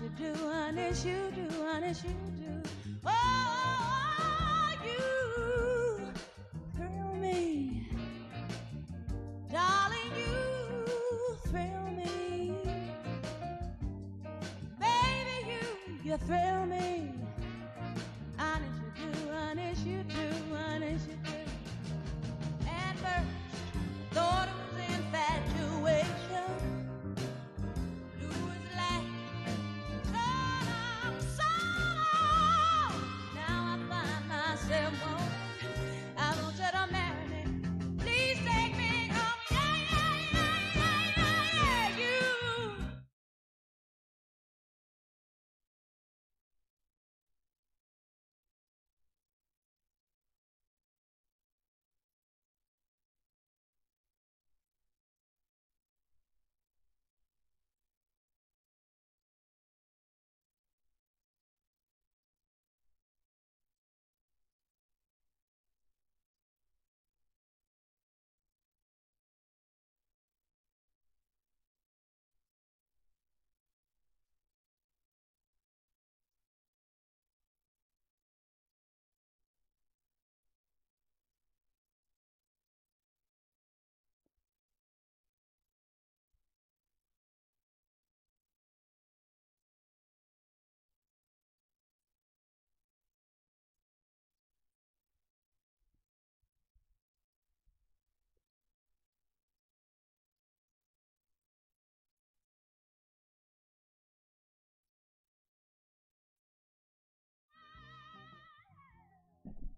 you do, honest you do, honest you do. Oh, you thrill me, darling, you thrill me, baby, you thrill me, honest you do, honest you do, honest you do. At first, thought it was infatuation. Blue is like now I find myself wanting, I want you to marry me. Please take me home. Yeah, you.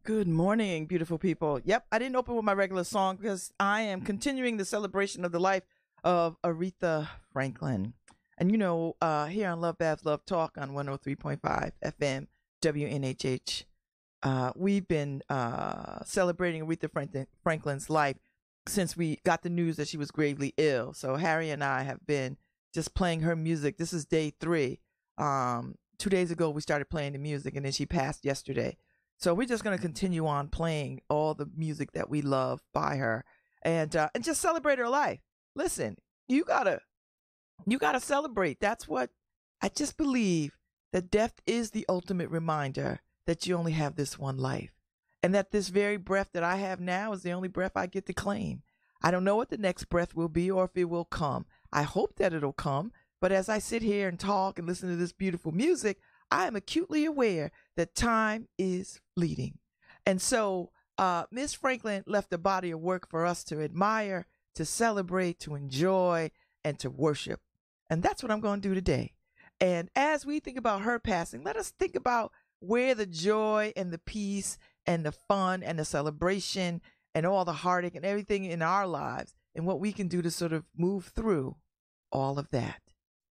Good morning, beautiful people. Yep, I didn't open with my regular song because I am continuing the celebration of the life of Aretha Franklin. And here on Lovebabz Love Talk on 103.5 FM WNHH, we've been celebrating Aretha Franklin's life since we got the news that she was gravely ill. So Harry and I have been just playing her music. This is day 3. 2 days ago, we started playing the music, and then she passed yesterday. So we're just going to continue on playing all the music that we love by her, and just celebrate her life. Listen, you gotta celebrate. That's what I just believe, that death is the ultimate reminder that you only have this one life, and that this very breath that I have now is the only breath I get to claim. I don't know what the next breath will be or if it will come. I hope that it'll come. But as I sit here and talk and listen to this beautiful music, I am acutely aware that time is fleeting. And so Miss Franklin left a body of work for us to admire, to celebrate, to enjoy, and to worship. And that's what I'm going to do today. And as we think about her passing, let us think about where the joy and the peace and the fun and the celebration and all the heartache and everything in our lives, and what we can do to sort of move through all of that.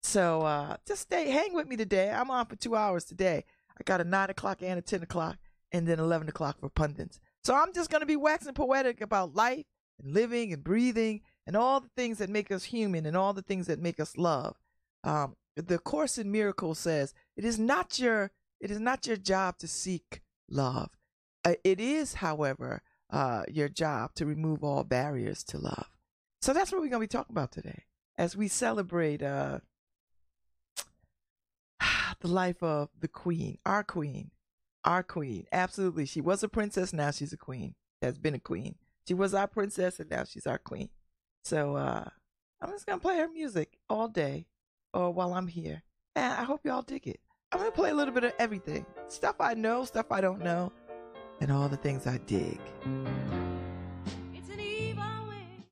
So just hang with me today. I'm on for 2 hours today. I got a 9 o'clock and a 10 o'clock and then 11 o'clock for pundits. So I'm just going to be waxing poetic about life and living and breathing and all the things that make us human and all the things that make us love. The Course in Miracles says it is not your job to seek love. It is, however, your job to remove all barriers to love. So that's what we're going to be talking about today as we celebrate the life of the queen, our queen, our queen. Absolutely. She was a princess. Now she's a queen. Has been a queen. She was our princess and now she's our queen. So I'm just going to play her music all day or while I'm here. And I hope y'all dig it. I'm going to play a little bit of everything. Stuff I know, stuff I don't know, and all the things I dig. It's an evil way.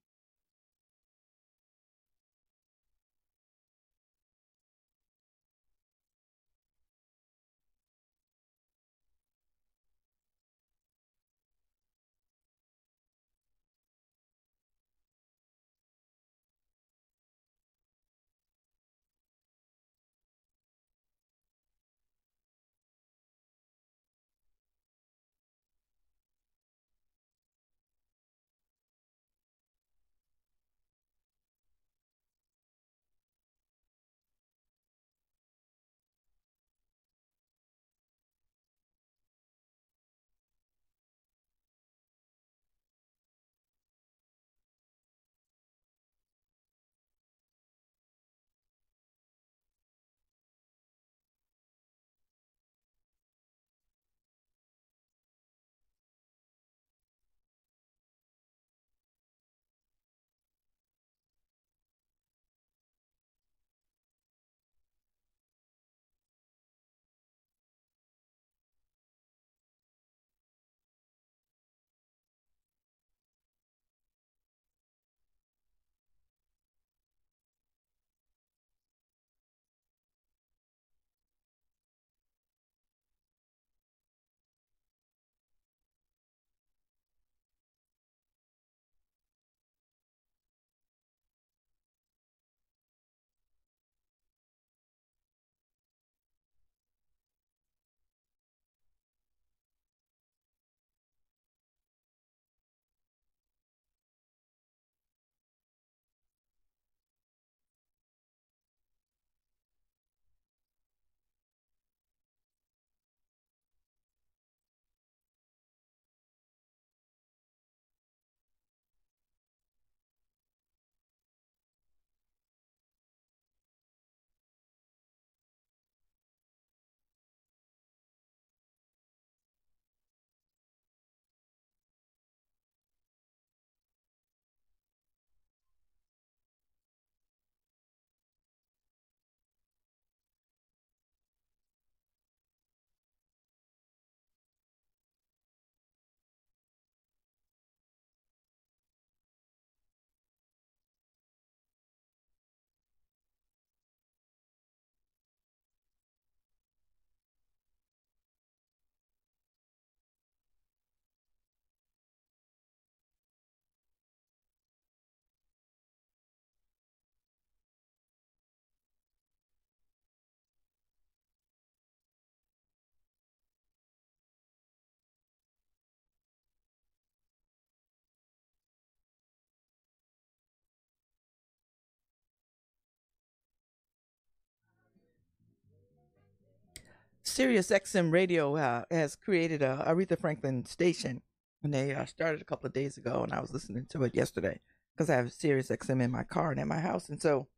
Sirius XM Radio has created a Aretha Franklin station, and they started a couple of days ago, and I was listening to it yesterday because I have Sirius XM in my car and at my house, and so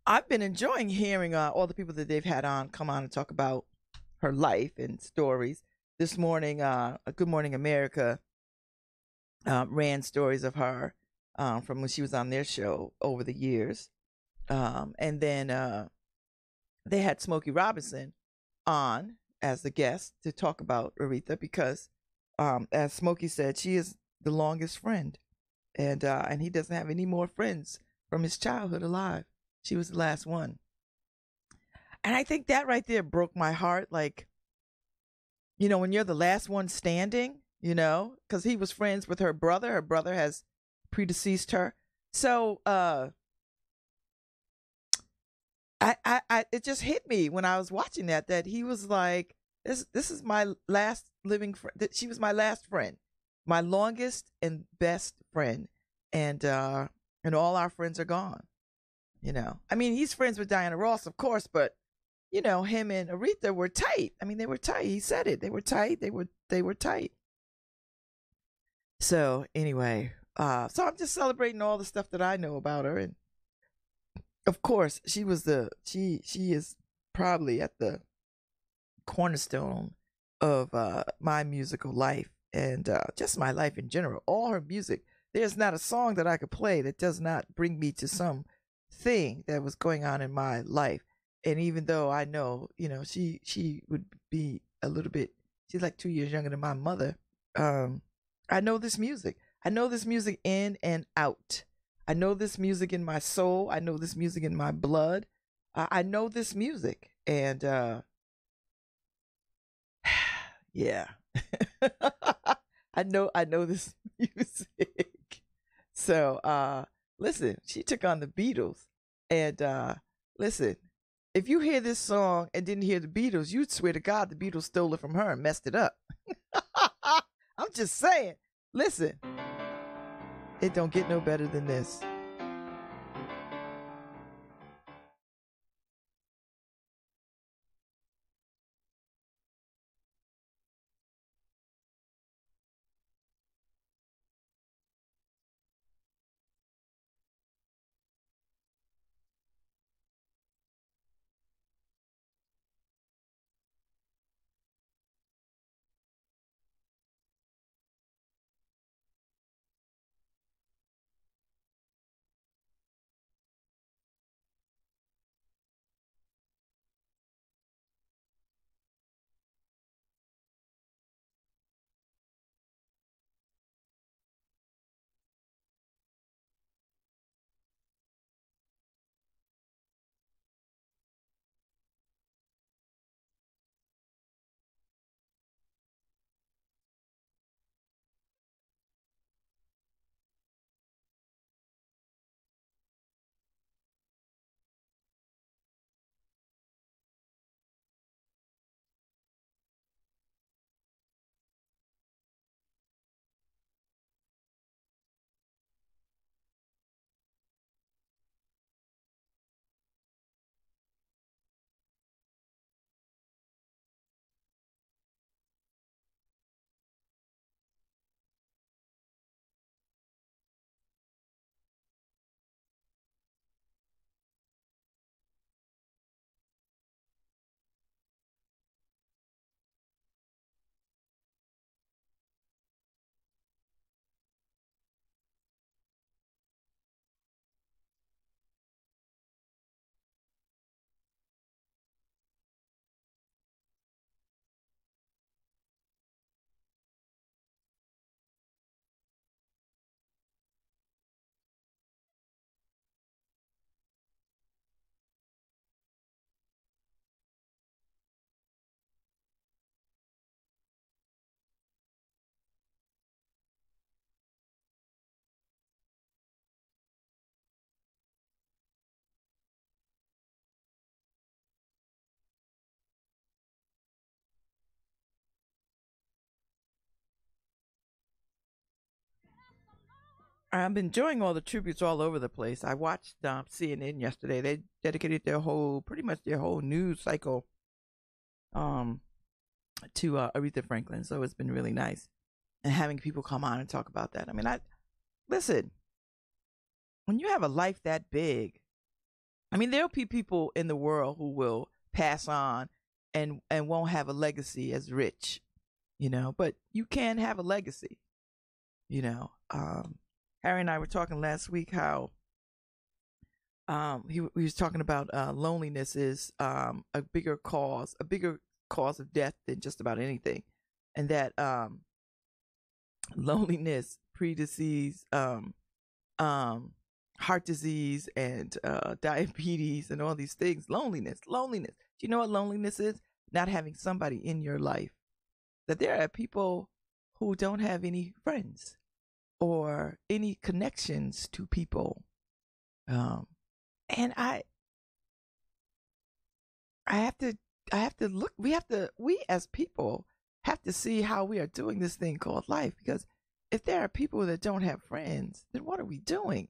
I've been enjoying hearing all the people that they've had on come on and talk about her life and stories. This morning, Good Morning America ran stories of her from when she was on their show over the years, and then they had Smokey Robinson on as the guest to talk about Aretha because, as Smokey said, she is the longest friend, and he doesn't have any more friends from his childhood alive. She was the last one, and I think that right there broke my heart. Like, when you're the last one standing, because he was friends with her brother. Her brother has predeceased her, so I it just hit me when I was watching that he was like, this is my last living friend. She was my last friend, my longest and best friend, and all our friends are gone. I mean, he's friends with Diana Ross, of course, but him and Aretha were tight. I mean, they were tight. He said it. They were tight. They were tight. So anyway, so I'm just celebrating all the stuff that I know about her, and of course, she is probably at the cornerstone of my musical life and just my life in general. All her music. There's not a song that I could play that does not bring me to some thing that was going on in my life. And even though I know, she would be a little bit, she's like 2 years younger than my mother. I know this music. I know this music in and out. I know this music in my soul. I know this music in my blood. I know this music. And yeah. I know this music. So listen, she took on the Beatles. And listen, if you hear this song and didn't hear the Beatles, you'd swear to God the Beatles stole it from her and messed it up. I'm just saying. Listen, it don't get no better than this. I'm enjoying all the tributes all over the place. I watched CNN yesterday. They dedicated pretty much their whole news cycle um, to Aretha Franklin. So it's been really nice, and having people come on and talk about that. I mean, I listen. When you have a life that big, I mean, there'll be people in the world who will pass on and won't have a legacy as rich, but you can have a legacy, you know. Harry and I were talking last week how he was talking about loneliness is a bigger cause of death than just about anything, and that loneliness predeceases heart disease and diabetes and all these things. Loneliness. Do you know what loneliness is? Not having somebody in your life. That there are people who don't have any friends or any connections to people. And I have to look. We as people have to see how we are doing this thing called life. Because if there are people that don't have friends, then what are we doing?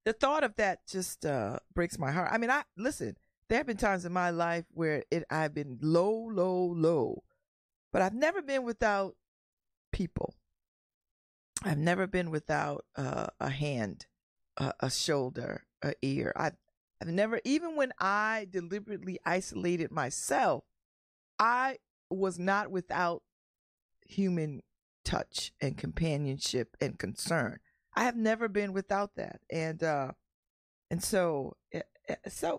The thought of that just breaks my heart. I mean, listen. There have been times in my life where I've been low, but I've never been without people. I've never been without a hand, a shoulder, an ear. I've never, even when I deliberately isolated myself, I was not without human touch and companionship and concern. I have never been without that, and so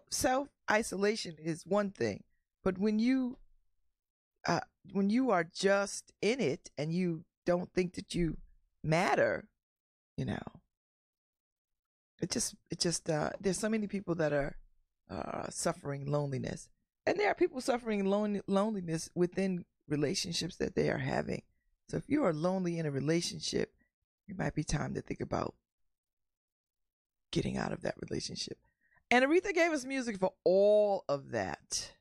self isolation is one thing, but when you are just in it and you don't think that you matter, it just there's so many people that are suffering loneliness, and there are people suffering loneliness within relationships that they are having. So if you are lonely in a relationship, it might be time to think about getting out of that relationship. And Aretha gave us music for all of that.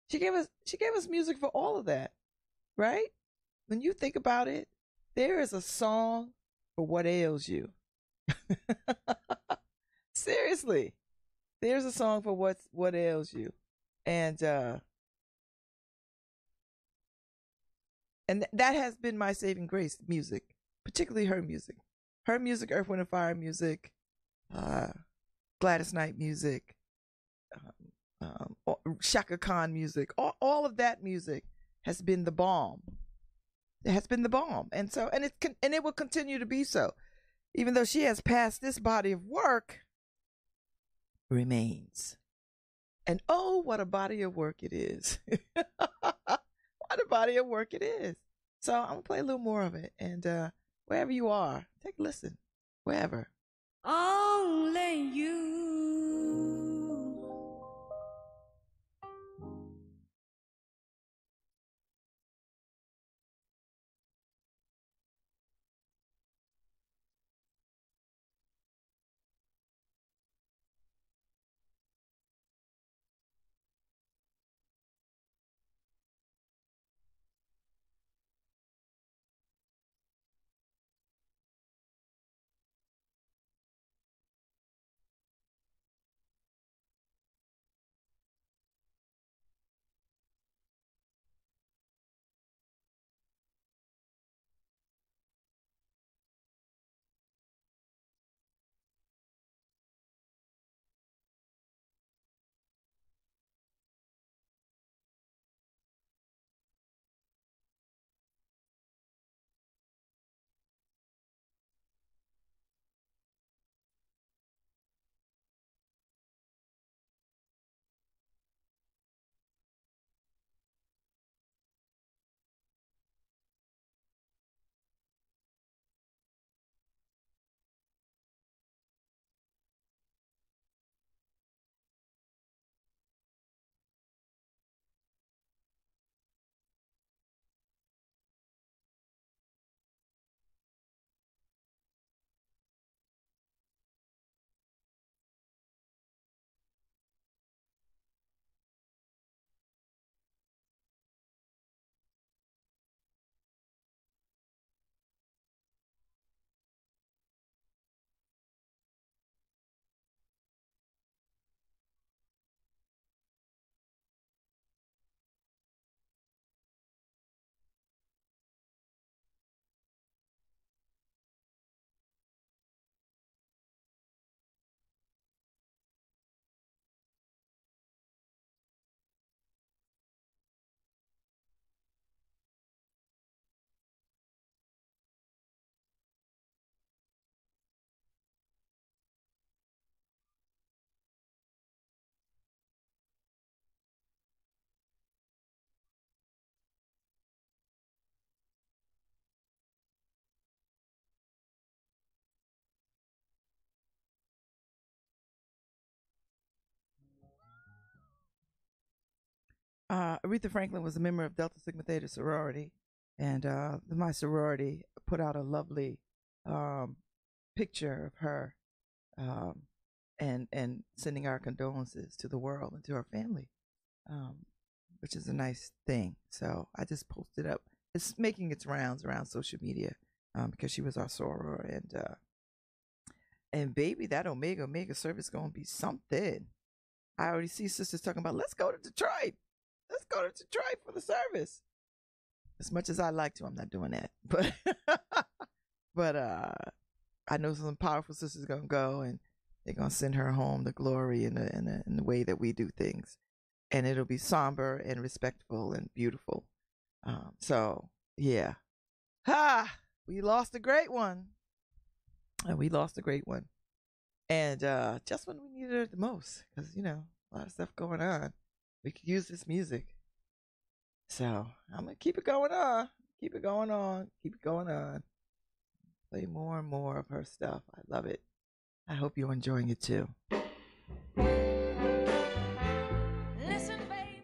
She gave us music for all of that, right? When you think about it, there is a song for what ails you. Seriously, there's a song for what ails you, and that has been my saving grace. Music, particularly her music, Earth, Wind and Fire music, Gladys Knight music, Shaka Khan music, all of that music has been the balm. It has been the balm, and it will continue to be so, even though she has passed. This body of work remains, and oh, what a body of work it is! What a body of work it is. So I'm gonna play a little more of it, and wherever you are, take a listen. Wherever. Only you. Aretha Franklin was a member of Delta Sigma Theta sorority, and my sorority put out a lovely picture of her, and sending our condolences to the world and to her family, which is a nice thing. So I just posted up. It's making its rounds around social media because she was our soror, and baby, that Omega service gonna be something. I already see sisters talking about, let's go to Detroit. Let's go to Detroit for the service. As much as I like to, I'm not doing that. But I know some powerful sisters gonna go, and they're gonna send her home to glory in the way that we do things, and it'll be somber and respectful and beautiful. So yeah, we lost a great one. We lost a great one. And just when we needed her the most, because, a lot of stuff going on. We could use this music. So I'm going to keep it going on. Keep it going on. Keep it going on. Play more and more of her stuff. I love it. I hope you're enjoying it too. Listen, baby.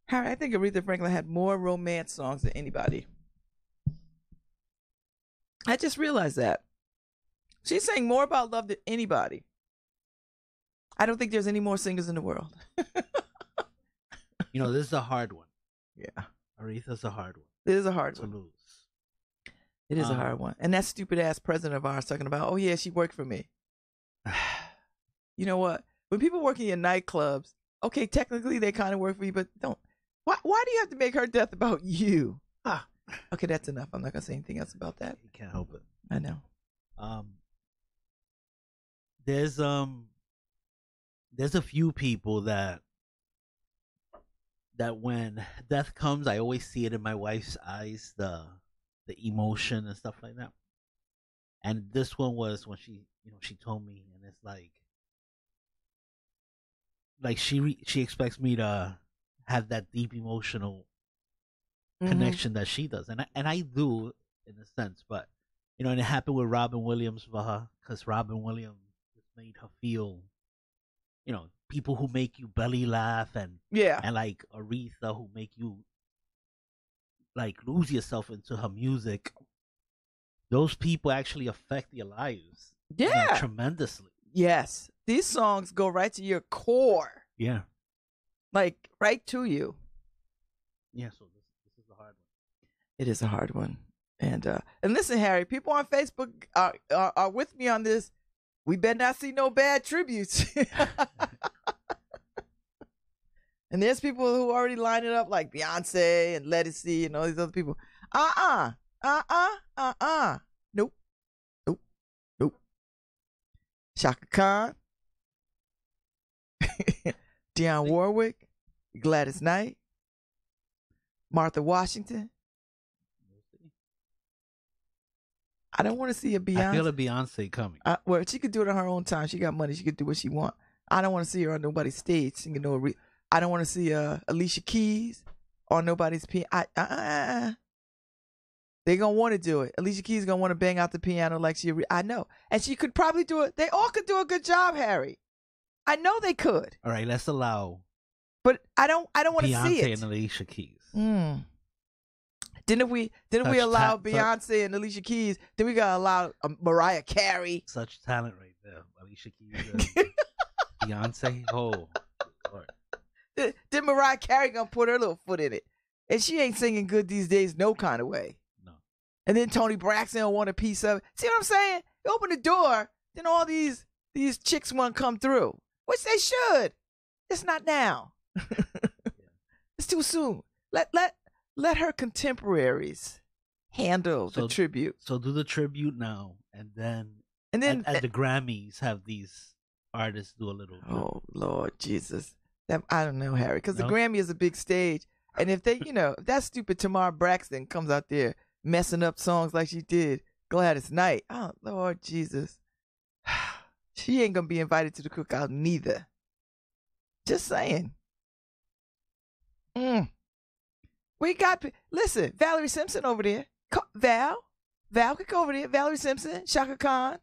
Harry, I think Aretha Franklin had more romance songs than anybody. I just realized that. She sang more about love than anybody. I don't think there's any more singers in the world. This is a hard one. Yeah. Aretha's a hard one. It is a hard to one. lose. It is a hard one. And that stupid ass president of ours talking about, oh yeah, she worked for me. you know what? When people working in nightclubs, okay, technically they kind of work for you, but don't. Why do you have to make her death about you? Okay, that's enough. I'm not gonna say anything else about that. You can't help it. I know. There's a few people that when death comes, I always see it in my wife's eyes, the emotion and stuff like that. And this one was when she told me, and it's like she expects me to have that deep emotional connection that she does, and I do in a sense, but and it happened with Robin Williams for her, because Robin Williams just made her feel, people who make you belly laugh, and like Aretha, who make you like lose yourself into her music. Those people actually affect your lives, tremendously. Yes, these songs go right to your core. Yeah, like right to you. Yeah, so this is a hard one. It is a hard one. And listen, Harry, people on Facebook are with me on this. We better not see no bad tributes. And there's people who already line it up, like Beyonce and Let It See and all these other people. Nope. Shaka Khan, Dionne Warwick, Gladys Knight, Martha Washington. I don't want to see a Beyonce. I feel a Beyonce coming. Well, she could do it on her own time. She got money. She could do what she want. I don't want to see her on nobody's stage singing I don't want to see Alicia Keys on nobody's piano. They're going to want to do it. Alicia Keys going to want to bang out the piano like I know. And she could probably do it. They all could do a good job, Harry. I know they could. All right, let's allow. But I don't want to see it. Beyonce and Alicia Keys. Didn't we allow Beyonce and Alicia Keys? Then we gotta allow Mariah Carey. Such talent right there, Alicia Keys, Beyonce. Oh, Lord. Then Mariah Carey gonna put her little foot in it, and she ain't singing good these days, no kind of way. No. And then Toni Braxton will want a piece of it. See what I'm saying? You open the door, then all these chicks want to come through, which they should. It's not now. It's too soon. Let her contemporaries handle the tribute. So do the tribute now, and then at the Grammys, have these artists do a little. Oh Lord Jesus, I don't know, Harry, because the Grammy is a big stage, and if they, if that stupid Tamar Braxton comes out there messing up songs like she did Gladys Knight, oh Lord Jesus, she ain't gonna be invited to the cookout neither. Just saying. We got, listen, Valerie Simpson over there. Val could go over there. Valerie Simpson, Shaka Khan,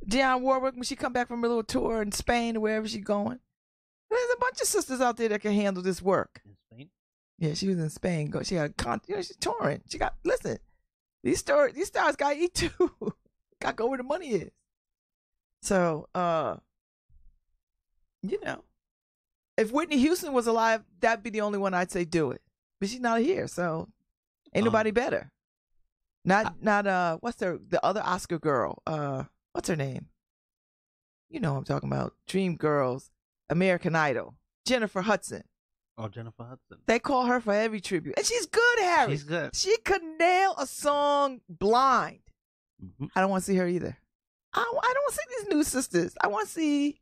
Dionne Warwick when she come back from her little tour in Spain or wherever she's going. There's a bunch of sisters out there that can handle this work. In Spain? Yeah, she was in Spain. She got, she's touring. She got, listen, these stars got to eat too. Got to go where the money is. So, if Whitney Houston was alive, that'd be the only one I'd say do it. But she's not here, so ain't nobody better. Not what's the other Oscar girl? What's her name? You know what I'm talking about. Dream Girls, American Idol. Jennifer Hudson. Oh, Jennifer Hudson. They call her for every tribute. And she's good, Harry. She's good. She could nail a song blind. Mm-hmm. I don't want to see her either. I don't want to see these new sisters. I want to see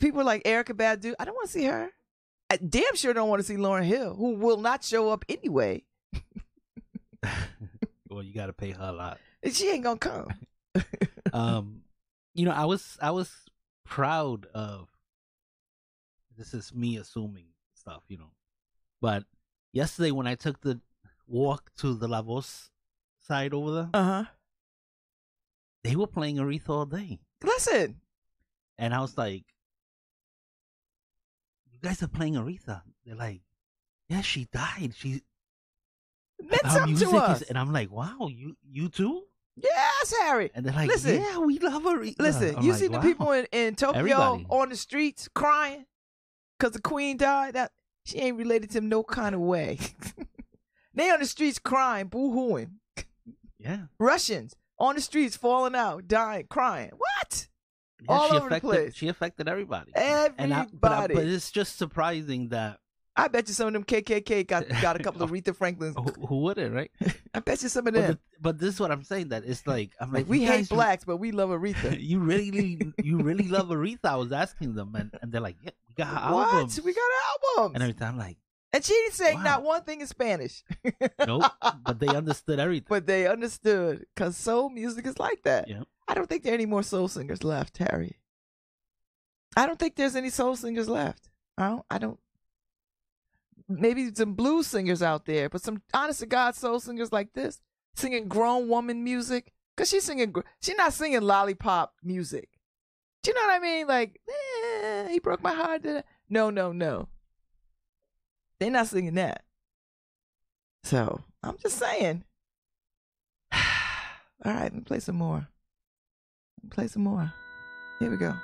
people like Erykah Badu. I don't want to see her. I damn sure don't want to see Lauryn Hill, who will not show up anyway. Well, you got to pay her a lot. She ain't gonna come. I was proud of. This is me assuming stuff, but yesterday when I took the walk to the Lavos side over there, they were playing Aretha all day. Listen, and I was like, "You guys are playing Aretha?" They're like, "Yeah, she died. She meant something to us." And I'm like, "Wow, you too?" Yes, Harry. And they're like, listen, "Yeah, we love Aretha." Listen, I'm you like, see the wow. people in Tokyo Everybody. on the streets crying because the queen died? That she ain't related to him no kind of way. They on the streets crying, boo-hooing. Yeah. Russians on the streets falling out, dying, crying. What? all over the place. She affected everybody. Everybody. But it's just surprising that. I bet you some of them KKK got a couple of Aretha Franklins. Who wouldn't, right? I bet you some of them. But this is what I'm saying. That it's like I'm like we hate blacks, but we love Aretha. you really love Aretha. I was asking them, and they're like, yeah, we got her albums. What? We got albums. And every time I'm like, and she didn't say not one thing in Spanish. Nope. But they understood everything. But they understood because soul music is like that. Yeah. I don't think there are any more soul singers left, Harry. I don't think there's any soul singers left. I don't. Maybe some blues singers out there, but some honest to God soul singers like this singing grown woman music, because she's not singing lollipop music. Do you know what I mean? Like, he broke my heart. No. They're not singing that. So I'm just saying. All right, let me play some more. Here we go.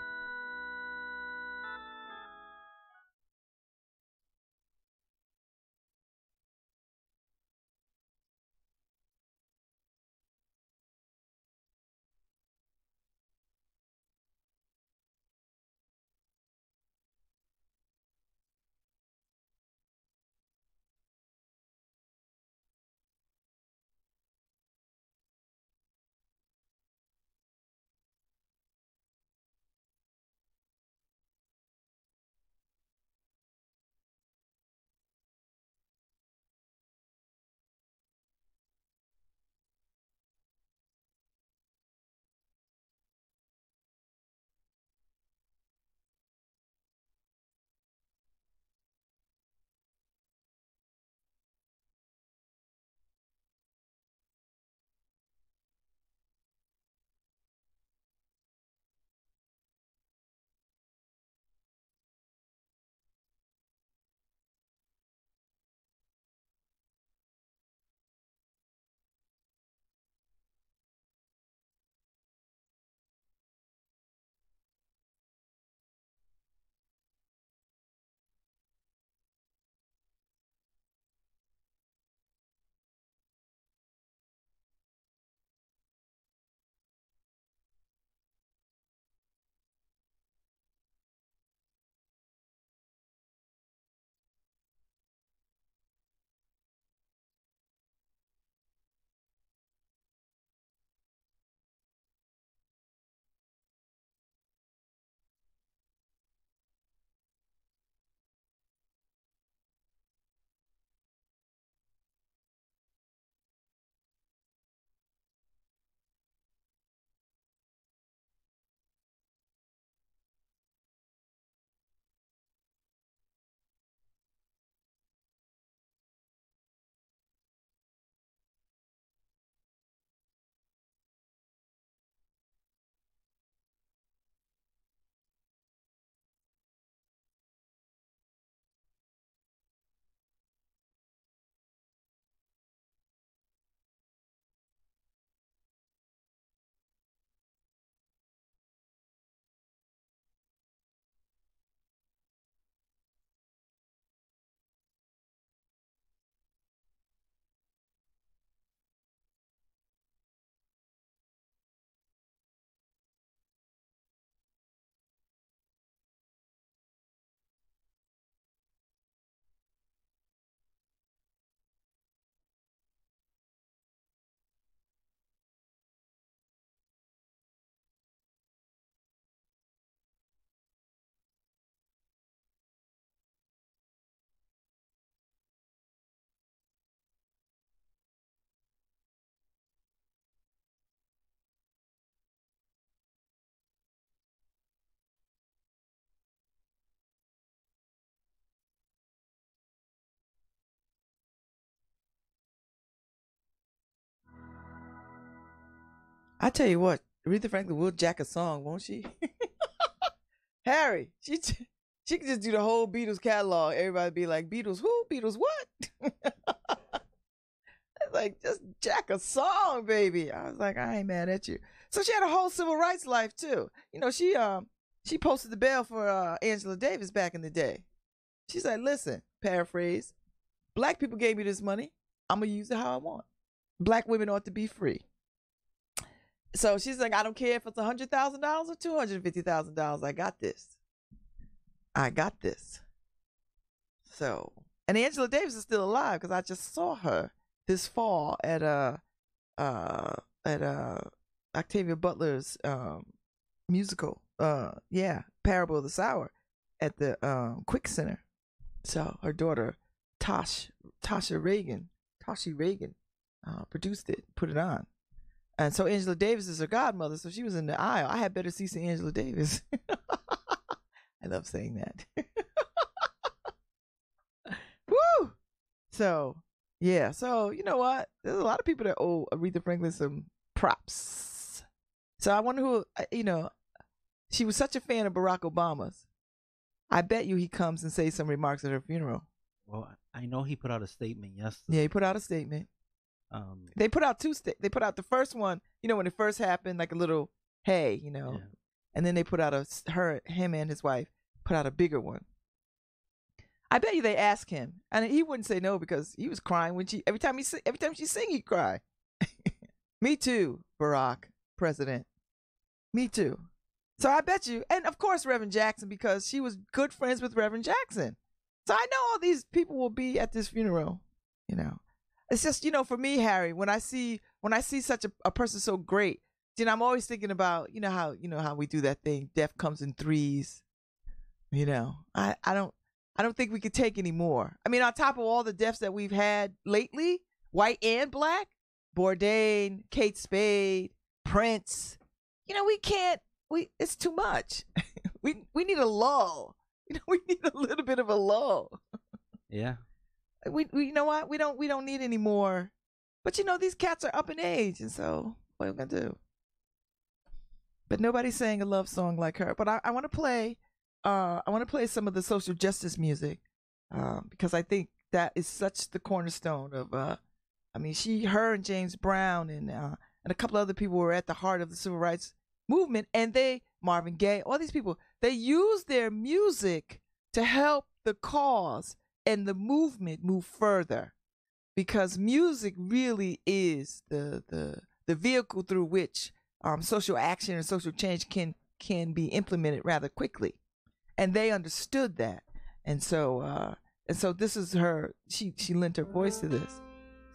I tell you what, Aretha Franklin will jack a song, won't she? Harry, she can just do the whole Beatles catalog. Everybody be like, Beatles who? Beatles what? It's like, just jack a song, baby. I was like, I ain't mad at you. So she had a whole civil rights life too. You know, she posted the bail for Angela Davis back in the day. She's like, listen, paraphrase, black people gave me this money. I'm going to use it how I want. Black women ought to be free. So she's like, I don't care if it's $100,000 or $250,000. I got this. I got this. So, and Angela Davis is still alive because I just saw her this fall at Octavia Butler's musical. Parable of the Sour at the Quick Center. So her daughter Tashi Reagan produced it, put it on. And so Angela Davis is her godmother, so she was in the aisle. I had better see some Angela Davis. I love saying that. Woo! So, yeah. So, you know what? There's a lot of people that owe Aretha Franklin some props. So I wonder who, she was such a fan of Barack Obama's. I bet you he comes and says some remarks at her funeral. Well, I know he put out a statement yesterday. Yeah, he put out a statement. They put out they put out the first one, when it first happened, like a little, hey, Yeah. and then they put out him and his wife put out a bigger one. I bet you they asked him, and he wouldn't say no because he was crying when every time she sing, he'd cry. Me too, Barack, President. Me too. So I bet you, and of course Reverend Jackson, because she was good friends with Reverend Jackson. So I know all these people will be at this funeral. It's just, for me, Harry, when I see such a person so great, I'm always thinking about, how we do that thing. Death comes in threes. I don't think we could take any more. I mean, on top of all the deaths that we've had lately, white and black, Bourdain, Kate Spade, Prince, it's too much. we need a lull. We need a little bit of a lull. Yeah. We you know what? We don't need any more. But these cats are up in age, and so what are we gonna do? But nobody's saying a love song like her. But I want to play. I want to play some of the social justice music because I think that is such the cornerstone of. Her and James Brown and a couple other people were at the heart of the civil rights movement, and Marvin Gaye, all these people, they use their music to help the cause and the movement move further, because music really is the vehicle through which social action and social change can be implemented rather quickly, and they understood that, and so this is her. She lent her voice to this.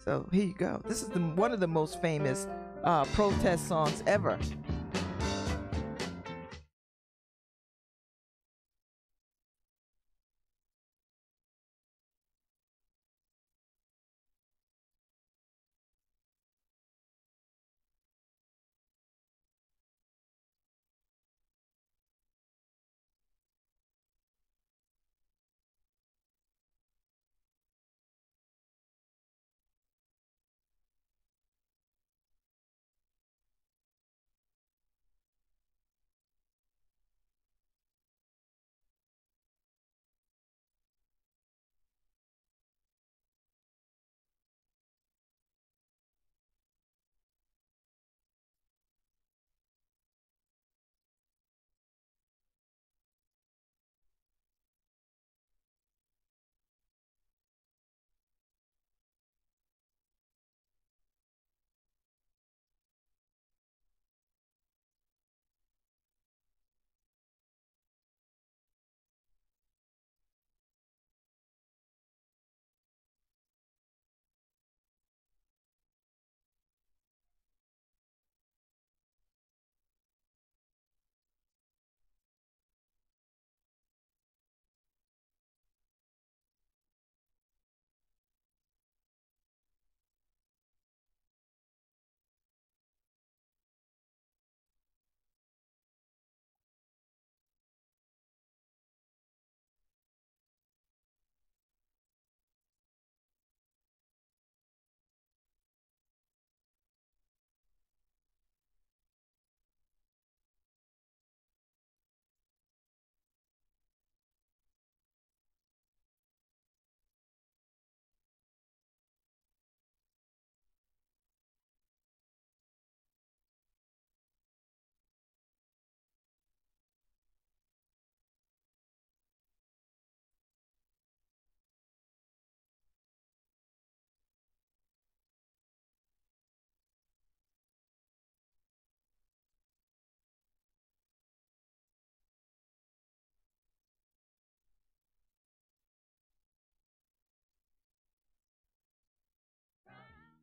So here you go. This is one of the most famous protest songs ever.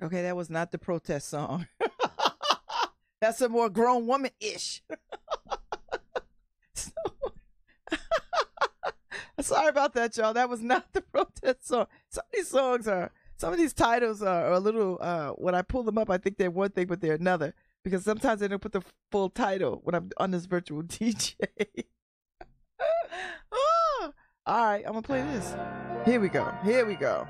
Okay, that was not the protest song. That's a more grown woman ish. So, sorry about that, y'all. That was not the protest song. Some of these titles are a little, when I pull them up, I think they're one thing, but they're another. Because sometimes they don't put the full title when I'm on this virtual DJ. Oh, all right, I'm going to play this. Here we go. Here we go.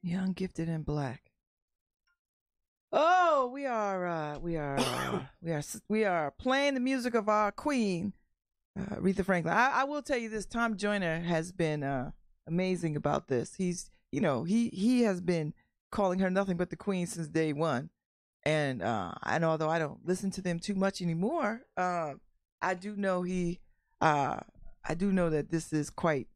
Young, gifted, and black. Oh, we are playing the music of our queen, Aretha Franklin. I will tell you this: Tom Joyner has been amazing about this. He has been calling her nothing but the queen since day one. And although I don't listen to them too much anymore, I do know that this is quite.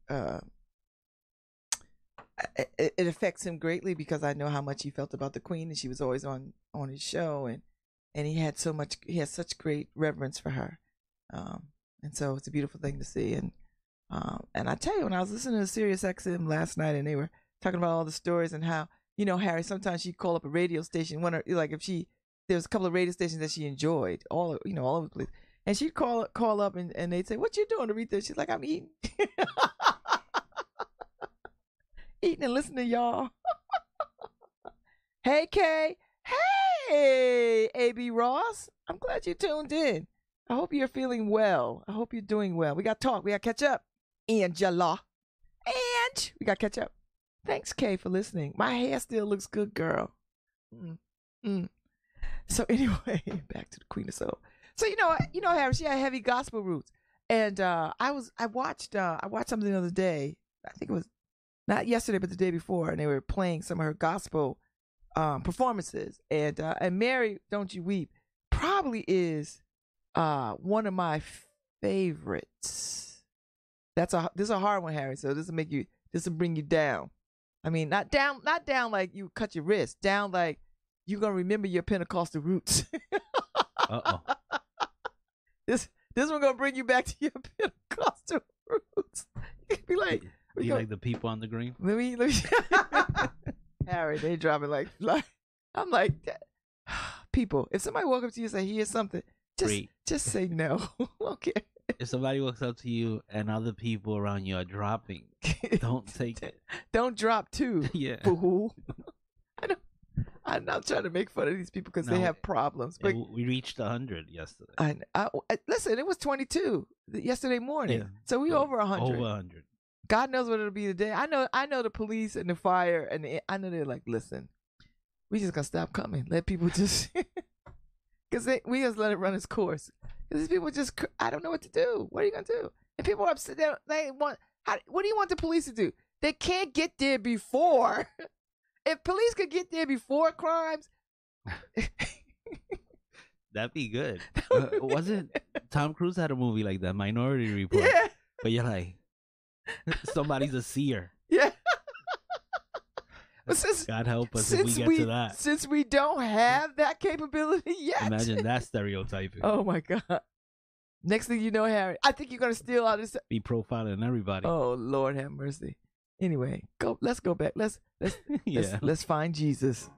It affects him greatly because I know how much he felt about the queen, and she was always on his show, and he has such great reverence for her, and so it's a beautiful thing to see. And I tell you, when I was listening to Sirius XM last night, and they were talking about all the stories and how Harry, sometimes she'd call up a radio station, like if there was a couple of radio stations that she enjoyed all over the place, and she'd call up and they'd say, "What you doing, Aretha?" She's like, "I'm eating." Eating and listening to y'all. Hey, Kay. Hey, AB Ross. I'm glad you tuned in. I hope you're feeling well. I hope you're doing well. We got to talk. We got to catch up. Angela. And we got to catch up. Thanks, Kay, for listening. My hair still looks good, girl. So anyway, back to the Queen of Soul. So Harry, she had heavy gospel roots. And I watched something the other day. I think it was not yesterday, but the day before, and they were playing some of her gospel performances. And Mary, Don't You Weep, probably is one of my favorites. This is a hard one, Harry. So this will bring you down. I mean, not down like you cut your wrist, down like you're gonna remember your Pentecostal roots. Uh-oh. This one gonna bring you back to your Pentecostal roots. You'd be like, you like the people on the green? Let me Harry, they dropping like I'm like, people, if somebody walks up to you and say, here's something, just say no. Okay. If somebody walks up to you and other people around you are dropping, don't take it. Don't drop too. Yeah. Fool. I'm not trying to make fun of these people because they have problems. But we reached 100 yesterday. Listen, it was 22 yesterday morning. Yeah. So we over 100. Over 100. God knows what it'll be today. I know the police and the fire, and I know they're like, listen, we just gonna stop coming. Let people just, because we just let it run its course. Because these people just, I don't know what to do. What are you gonna do? And people are upset. What do you want the police to do? They can't get there before. If police could get there before crimes, that'd be good. Wasn't Tom Cruise had a movie like that, Minority Report? Yeah. But you're like, somebody's a seer. Yeah. God help us if we get to that. Since we don't have that capability yet. Imagine that stereotyping. Oh my God. Next thing you know, Harry, I think you're gonna steal all this. Be profiling everybody. Oh Lord, have mercy. Anyway, let's go back. Let's find Jesus.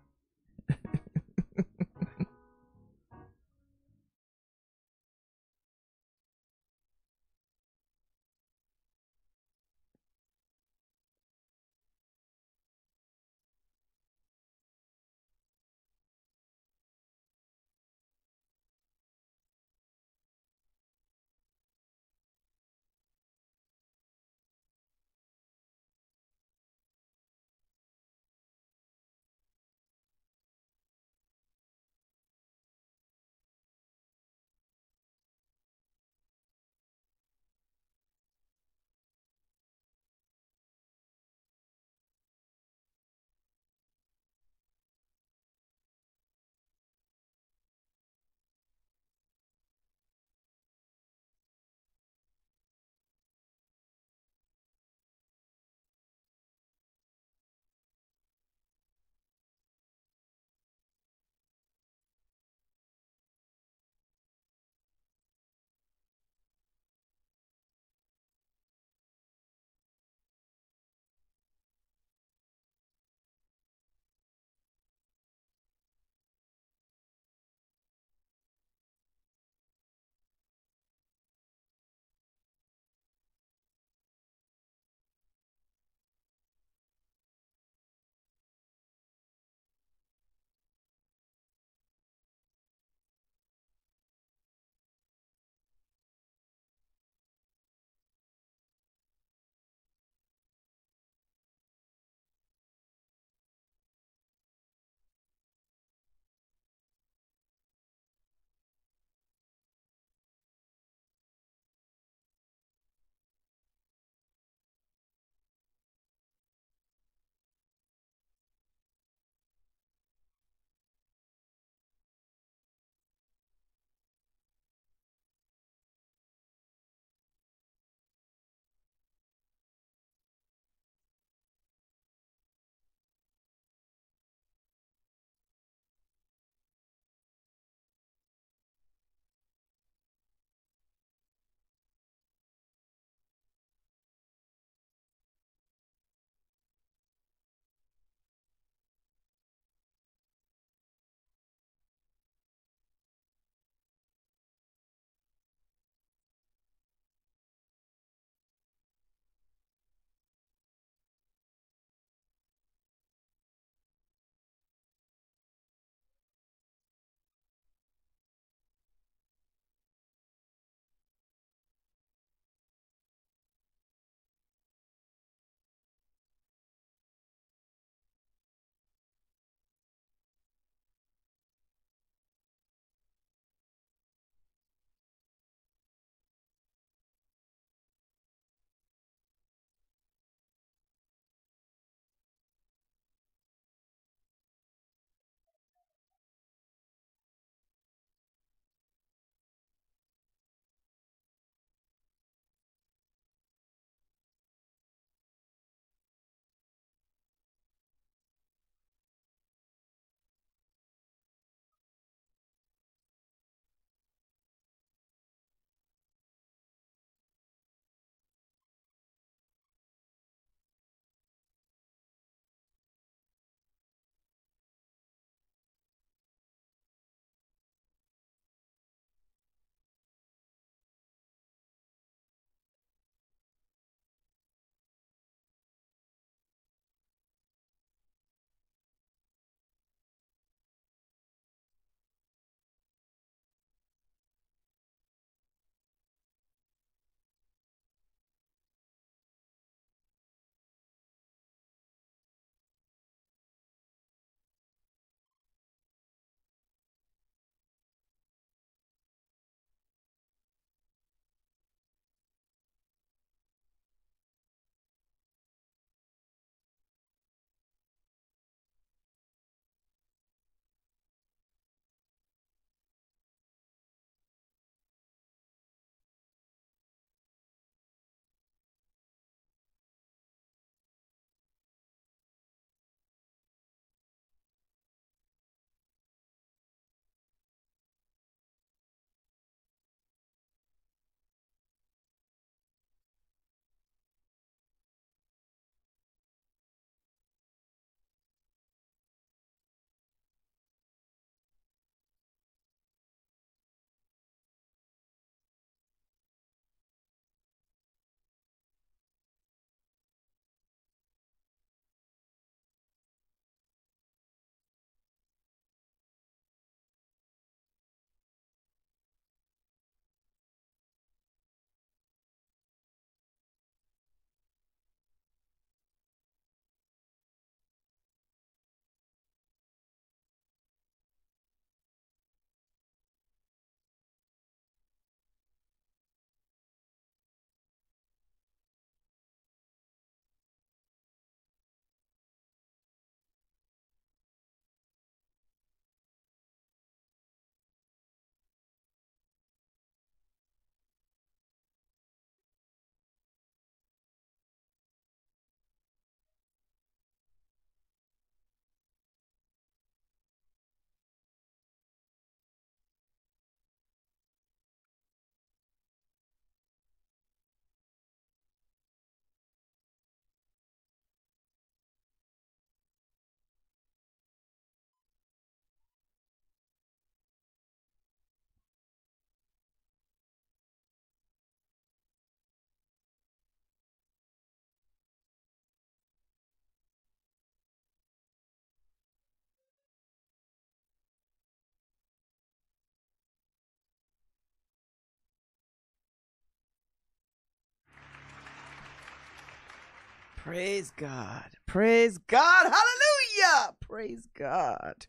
Praise God. Praise God. Hallelujah. Praise God.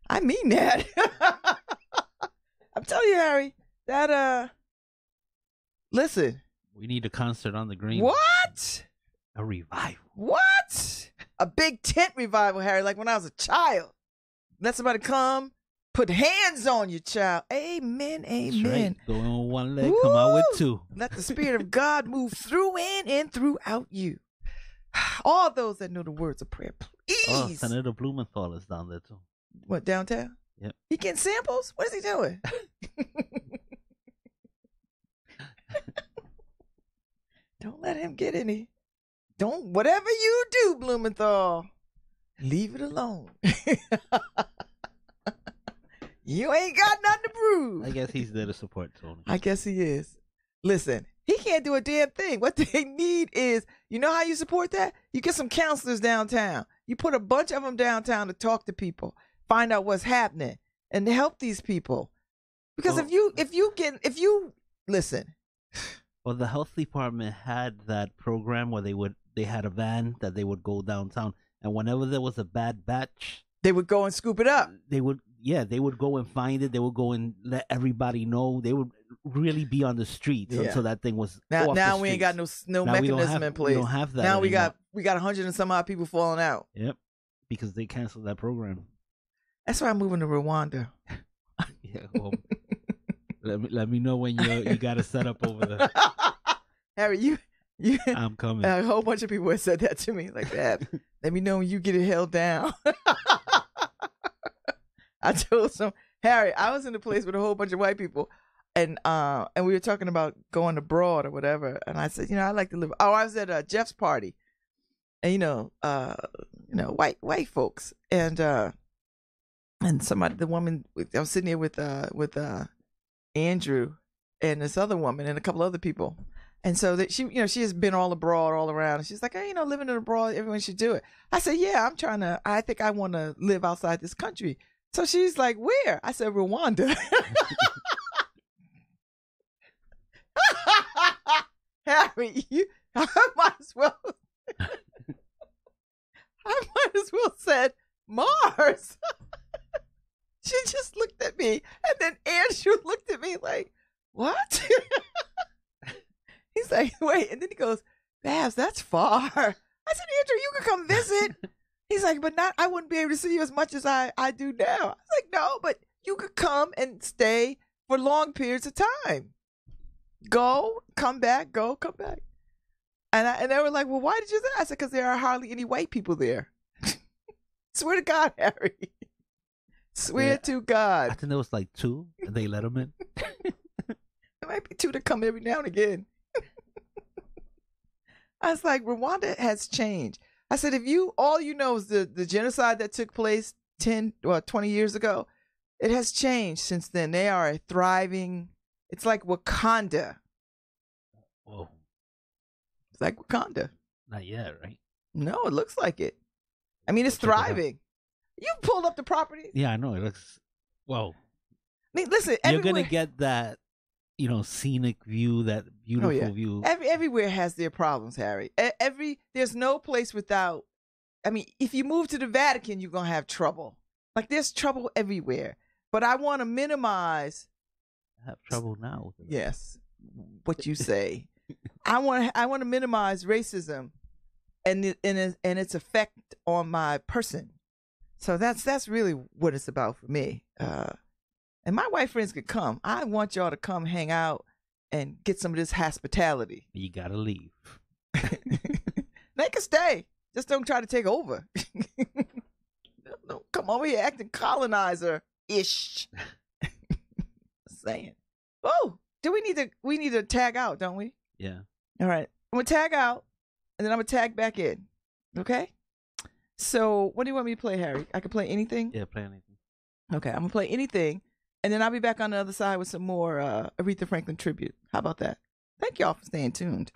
I mean that. I'm telling you, Harry, that, listen. We need a concert on the green. What? A revival. What? A big tent revival, Harry, like when I was a child. Let somebody come, put hands on you, child. Amen, amen. That's right. Go on one leg, come out with two. Let the Spirit of God move through and throughout you. All those that know the words of prayer, please. Oh, Senator Blumenthal is down there, too. What, downtown? Yep. He getting samples? What is he doing? Don't let him get any. Don't, whatever you do, Blumenthal, leave it alone. You ain't got nothing to prove. I guess he's there to support Tony. I guess he is. Listen, he can't do a damn thing. What they need is, you know how you support that? You get some counselors downtown. You put a bunch of them downtown to talk to people, find out what's happening, and to help these people. Because if you listen. Well, the health department had that program where they had a van that they would go downtown, and whenever there was a bad batch, they would go and scoop it up. They would go and find it. They would go and let everybody know. They would really be on the streets until that thing was now we ain't got no mechanism in place. We don't have that. Now anymore. we got 100 and some odd people falling out. Yep, because they canceled that program. That's why I'm moving to Rwanda. Yeah, well, let me know when you got to set up over there. Harry, you I'm coming. A whole bunch of people have said that to me like that. Let me know when you get it held down. I told some Harry, I was in a place with a whole bunch of white people, and we were talking about going abroad or whatever, and I said, I'd like to live. Oh, I was at Jeff's party, and white folks, and somebody, the woman, I was sitting here with Andrew and this other woman and a couple other people. And so that she has been all abroad, all around. And she's like, hey, living in abroad, everyone should do it. I said, yeah, I think I want to live outside this country. So she's like, where? I said, Rwanda. Harry, I might as well said Mars. She just looked at me. And then Andrew looked at me like, what? He's like, wait. And then he goes, Babz, that's far. I said, Andrew, you can come visit. He's like, but I wouldn't be able to see you as much as I do now. I was like, no, but you could come and stay for long periods of time. Go, come back, go, come back. And they were like, well, why did you say that? I said, because there are hardly any white people there. Swear to God, Harry. Swear to God. I think there was like 2, and they let them in. There might be 2 that come every now and again. I was like, Rwanda has changed. I said, if all you know is the genocide that took place 10 or 20 years ago, it has changed since then. They are a thriving, it's like Wakanda. Whoa. It's like Wakanda. Not yet, right? No, it looks like it. I mean, it's thriving. You pulled up the property. Yeah, I know. It looks, whoa. I mean, listen, you're going to get that, scenic view, that beautiful view. Everywhere has their problems, Harry. There's no place without, if you move to the Vatican, you're going to have trouble. Like, there's trouble everywhere. But I want to minimize. I have trouble now. Yes, what you say. I want to minimize racism and its effect on my person. So that's really what it's about for me. And my white friends could come. I want y'all to come hang out and get some of this hospitality. You gotta leave. They can stay. Just don't try to take over. Don't come over here acting colonizer-ish. Saying. Oh, we need to tag out, don't we? Yeah. All right. I'm gonna tag out, and then I'm gonna tag back in. Okay? So what do you want me to play, Harry? I can play anything? Yeah, play anything. Okay, I'm gonna play anything. And then I'll be back on the other side with some more Aretha Franklin tribute. How about that? Thank y'all for staying tuned.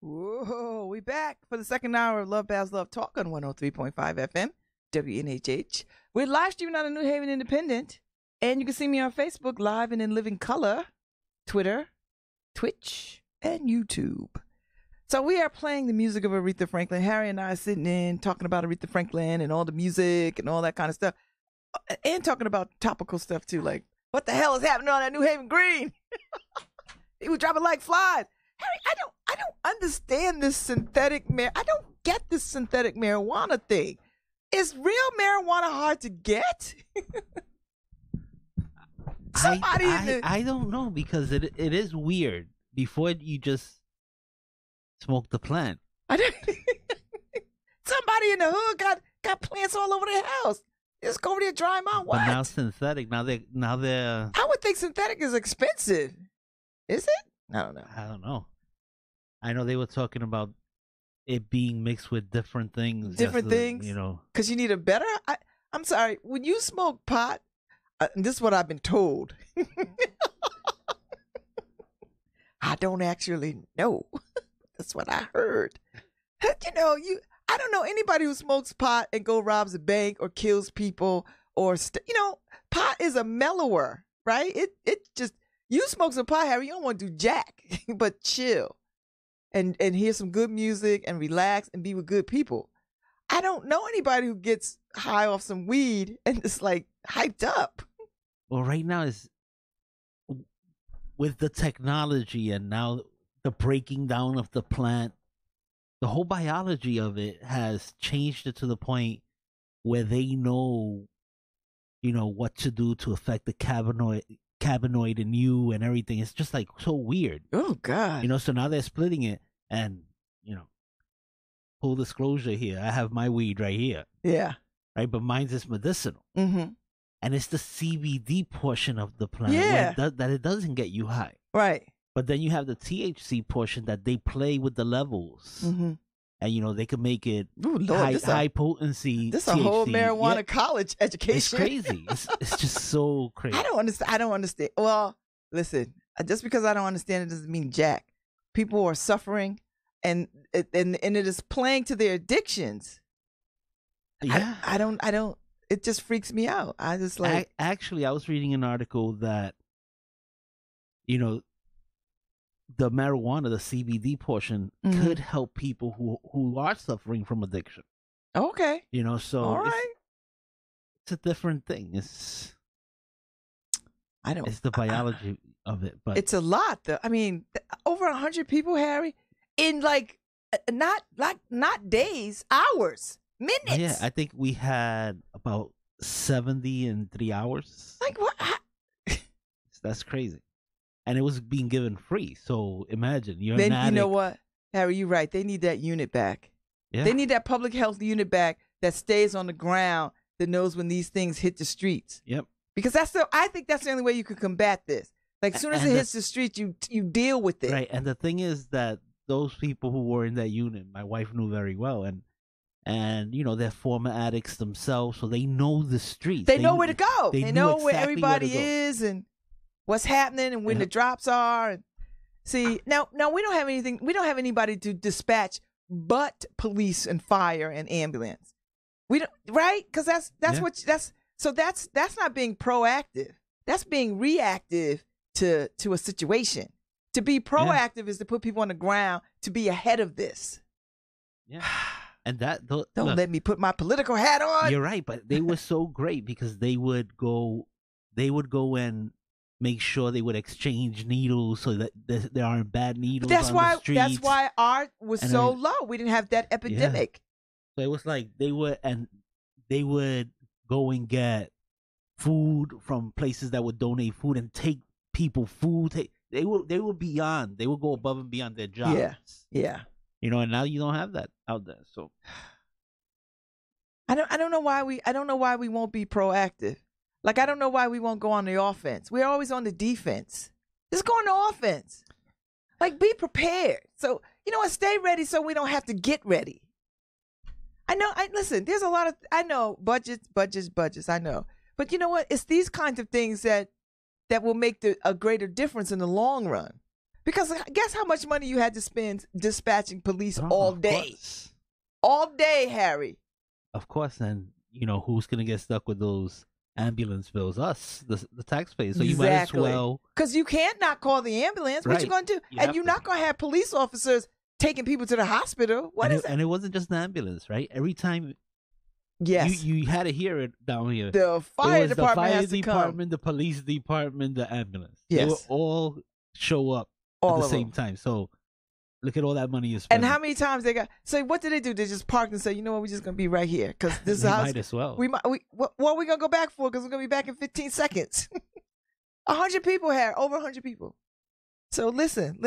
Whoa, we back for the second hour of Lovebabz Love Talk on 103.5 FM, WNHH. We're live streaming on the New Haven Independent, and you can see me on Facebook live and in living color, Twitter, Twitch, and YouTube. So we are playing the music of Aretha Franklin. Harry and I are sitting in talking about Aretha Franklin and all the music and all that kind of stuff, and talking about topical stuff too, like what the hell is happening on that New Haven Green? He was dropping like flies. Harry, I don't understand this synthetic I don't get this synthetic marijuana thing. Is real marijuana hard to get? I don't know, because it is weird. Before you just smoke the plant. Somebody in the hood got plants all over their house. Just go over there and dry them out. What? But now synthetic. Now they're. I would think synthetic is expensive. Is it? I don't know. I know they were talking about it being mixed with different things. Different things? You know. Because you need a better... I'm sorry. When you smoke pot, this is what I've been told. I don't actually know. That's what I heard. You know, I don't know anybody who smokes pot and go robs a bank or kills people or... pot is a mellower, right? It just... You smoke some pot, Harry, you don't want to do jack, but chill. And hear some good music and relax and be with good people. I don't know anybody who gets high off some weed and just like hyped up. Well, right now is with the technology and now the breaking down of the plant, the whole biology of it has changed it to the point where they know, what to do to affect the cannabinoid in you and everything. It's just like so weird. Oh God. So now they're splitting it, and full disclosure here, I have my weed right here. Yeah. Right, but mine's is medicinal. Mm-hmm. And it's the CBD portion of the plant that it doesn't get you high. Right. But then you have the THC portion that they play with the levels. Mm-hmm. And they can make it Lord, high potency. This THC. a whole marijuana college education. It's crazy. It's just so crazy. I don't understand. Well, listen, just because I don't understand it doesn't mean jack. People are suffering, and it is playing to their addictions. Yeah, I don't. It just freaks me out. I just like. Actually, I was reading an article that, the marijuana, the CBD portion, could help people who are suffering from addiction. Okay. So all right. It's a different thing. It's the biology of it, but it's a lot. Though. I mean, over 100 people, Harry, in like not days, hours, minutes. Yeah, I think we had about 70 in 3 hours. Like what? That's crazy. And it was being given free. So imagine you're then an addict. You know what, Harry, you're right. They need that unit back. Yeah. They need that public health unit back that stays on the ground, that knows when these things hit the streets. Yep. Because I think that's the only way you can combat this. Like as soon as it hits the streets, you deal with it. Right. And the thing is that those people who were in that unit, my wife knew very well, and they're former addicts themselves, so they know the streets. They know where to go. They know where exactly everybody is and what's happening and when the drops are. And see, now we don't have anything. We don't have anybody to dispatch but police and fire and ambulance. We don't, right? Because that's not being proactive. That's being reactive to a situation. To be proactive is to put people on the ground to be ahead of this. Yeah. And don't let me put my political hat on. You're right, but they were so great because they would go and make sure they would exchange needles so that there aren't bad needles. But on the streets. That's why art was so low. We didn't have that epidemic. Yeah. So it was like they would go and get food from places that would donate food and take people food. They were beyond. They would go above and beyond their jobs. Yeah. And now you don't have that out there. So I don't know why we won't be proactive. Like I don't know why we won't go on the offense. We're always on the defense. Just go on the offense. Like be prepared. So stay ready so we don't have to get ready. Listen, there's a lot of budgets, I know. But you know what? It's these kinds of things that will make a greater difference in the long run. Because guess how much money you had to spend dispatching police Oh, all of day? course. All day, Harry. Of course, and who's gonna get stuck with those ambulance bills? Us, the taxpayers. So you might as well. Because you can't not call the ambulance. What you Right. gonna do? You And have you're to. not gonna have police officers taking people to the hospital. What is it? And it wasn't just an ambulance, right? Every time Yes. you had to hear it down here. The It fire was department the fire has to department, the police department, the ambulance. Yes. They will all show up All at the of same them. time. So look at all that money you come. spend. And how many times they got? So what did they do? They just parked and say, you know what? We're just gonna be right here because this is They how might as well. what are we gonna go back for? Because we're gonna be back in 15 seconds. 100 people here, over 100 people. So listen.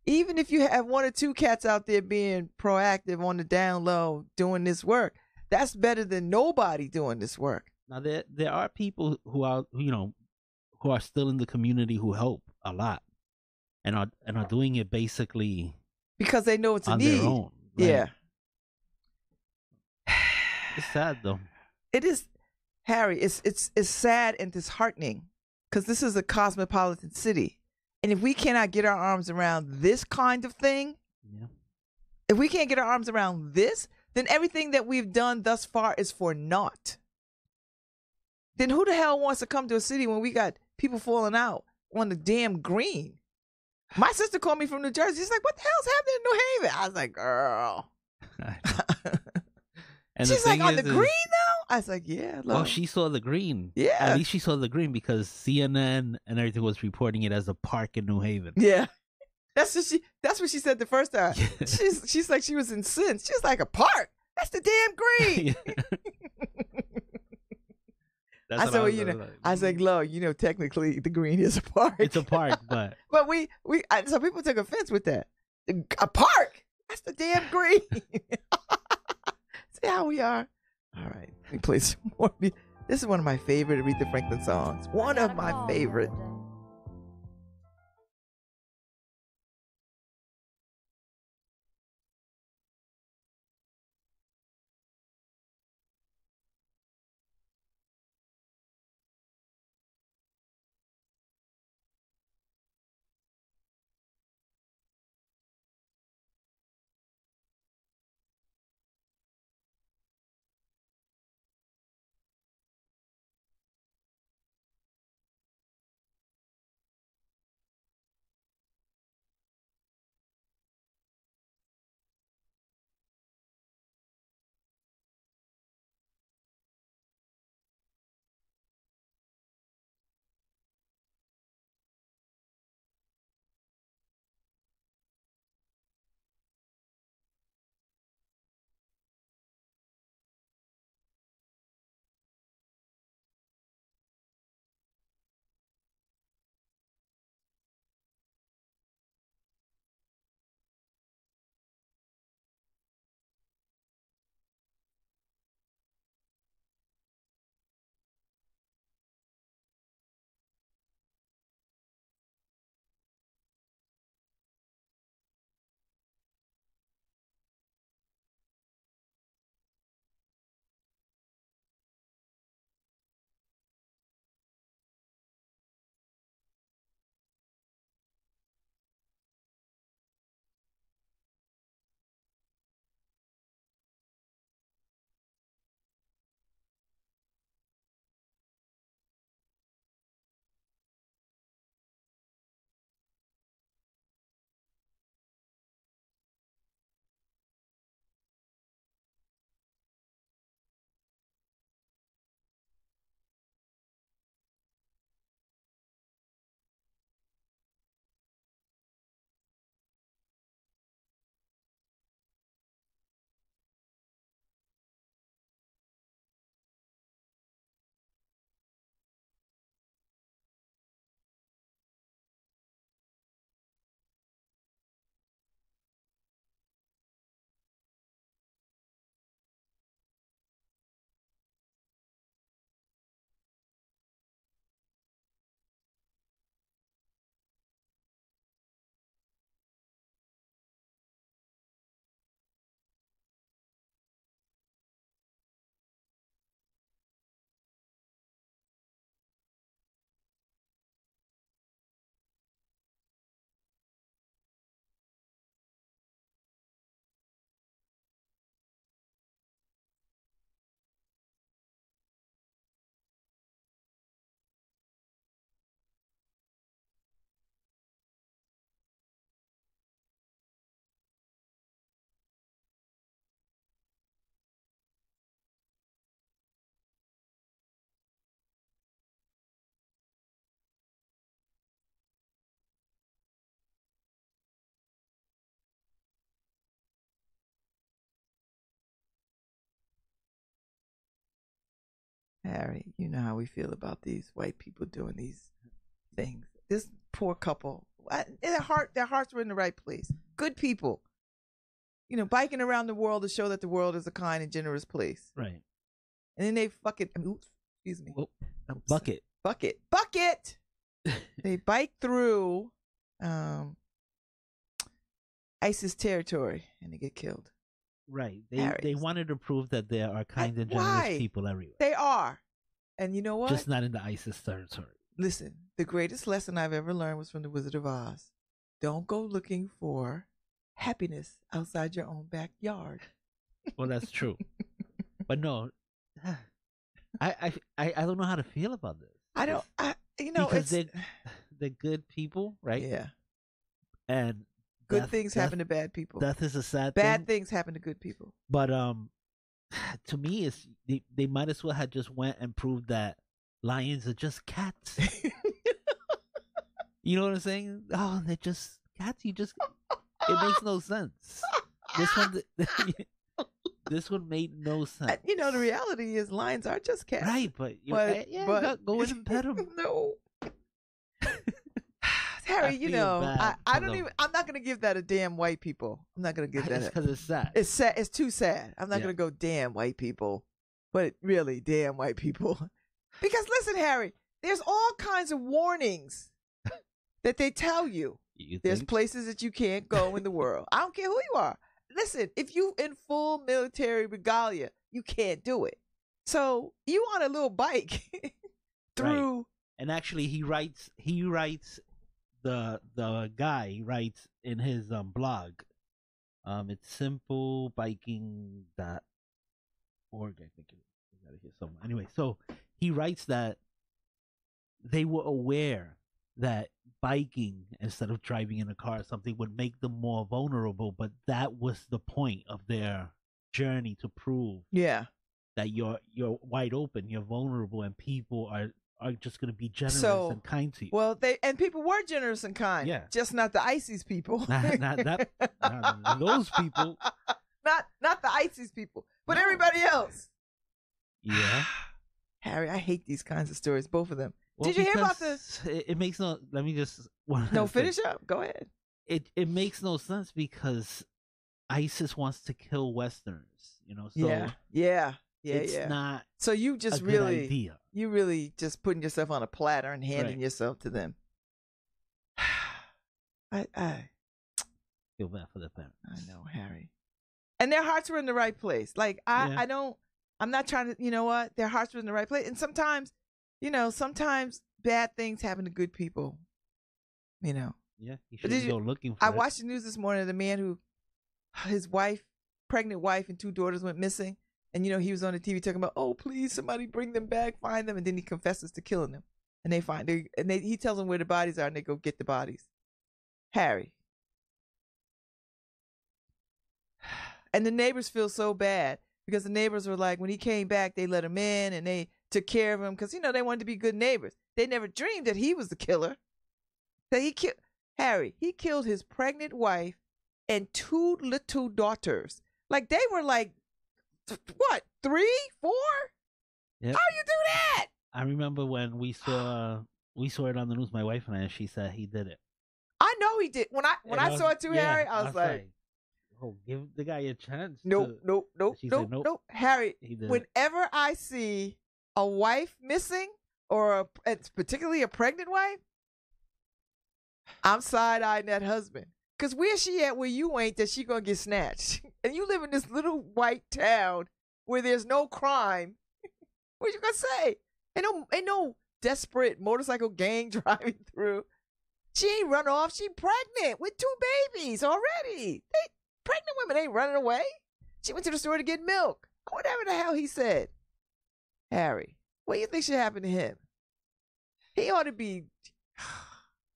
Even if you have one or two cats out there being proactive on the down low doing this work, that's better than nobody doing this work. Now there are people who are who are still in the community who help a lot and are doing it basically Because they know it's a on need. their own. Right? Yeah. It's sad though. It is, Harry. It's sad and disheartening because this is a cosmopolitan city, and if we cannot get our arms around this kind of thing, Yeah. if we can't get our arms around this, then everything that we've done thus far is for naught. Then who the hell wants to come to a city when we got people falling out on the damn green? My sister called me from New Jersey. She's like, "What the hell's happening in New Haven?" I was like, "Girl." And She's like, "On the green is, now?" I was like, "Yeah." well, Look. she saw the green. Yeah. At least she saw the green because CNN and everything was reporting it as a park in New Haven. Yeah. That's what she said the first time. Yeah. She's like she was incensed. She's like, a park. That's the damn green. That's I what said, well, was like, I was like, look, technically the green is a park. it's a park, but But so people took offense with that. A park. That's the damn green. See how we are. All right, let me play some more. This is one of my favorite Aretha Franklin songs. One of my favorite. Harry, you know how we feel about these white people doing these things. This poor couple, their hearts were in the right place. Good people, you know, biking around the world to show that the world is a kind and generous place. Right. And then they fucking, oops, excuse me. Well, bucket. They bike through ISIS territory and they get killed. Right. They wanted to prove that there are kind and generous Why? people everywhere. They are. And you know what? Just not in the ISIS territory. Listen, the greatest lesson I've ever learned was from the Wizard of Oz. Don't go looking for happiness outside your own backyard. Well, that's true. But no, I don't know how to feel about this. Because they're good people, right? Yeah. And good things happen to bad people. Death is a sad thing. Bad things happen to good people. But to me, it's they might as well have just went and proved that lions are just cats. You know what I'm saying? Oh, they're just cats. It makes no sense. This one made no sense. You know, the reality is lions are just cats. Right, but go in and pet them. No. Harry, you know, I'm not gonna give that a damn white people. I'm not gonna give that. It's because it's sad. It's sad. It's too sad. I'm not gonna go damn white people, but really damn white people. Because listen, Harry, there's all kinds of warnings that they tell you. There's places that you can't go in the world. I don't care who you are. Listen, if you in full military regalia, you can't do it. So you on a little bike through. Right. And actually, he writes. The guy writes in his blog. It's simplebiking.org. I think it's got it here somewhere. Anyway, so he writes that they were aware that biking instead of driving in a car or something would make them more vulnerable, but that was the point of their journey, to prove that you're wide open, you're vulnerable, and people are just going to be generous and kind to you. Well, people were generous and kind, just not the ISIS people. not those people. Not the ISIS people, but everybody else. Yeah. Harry, I hate these kinds of stories, both of them. Well, did you hear about this? It makes no. Let me just. No, finish up. Go ahead. It makes no sense because ISIS wants to kill Westerners. You know. So it's not. So you just idea. You really just putting yourself on a platter and handing yourself to them. I feel bad for the parents. I know, Harry. And their hearts were in the right place. Like I'm not trying to. You know what? Their hearts were in the right place, and sometimes. Sometimes bad things happen to good people. You know. Yeah, you shouldn't go looking for I watched the news this morning. The man who, his pregnant wife and 2 daughters went missing. And, he was on the TV talking about, oh, please, somebody bring them back, find them. And then he confesses to killing them. And he tells them where the bodies are and they go get the bodies. Harry. And the neighbors feel so bad because the neighbors were like, when he came back, they let him in and they took care of him because, they wanted to be good neighbors. They never dreamed that he was the killer. That he killed Harry. He killed his pregnant wife and 2 little daughters. Like they were like, what, 3, 4? Yep. How you do that? I remember when we saw it on the news. My wife and I. She said he did it. I know he did. When I saw it too, Harry, I was like, "Oh, give the guy a chance." Nope. Harry, whenever I see a wife missing, or particularly a pregnant wife, I'm side-eyeing that husband. Because where's she at where you ain't that she going to get snatched? And you live in this little white town where there's no crime. What you going to say? Ain't no desperate motorcycle gang driving through. She ain't run off. She pregnant with 2 babies already. Pregnant women ain't running away. She went to the store to get milk. Whatever the hell he said. Harry, what do you think should happen to him? He ought to be...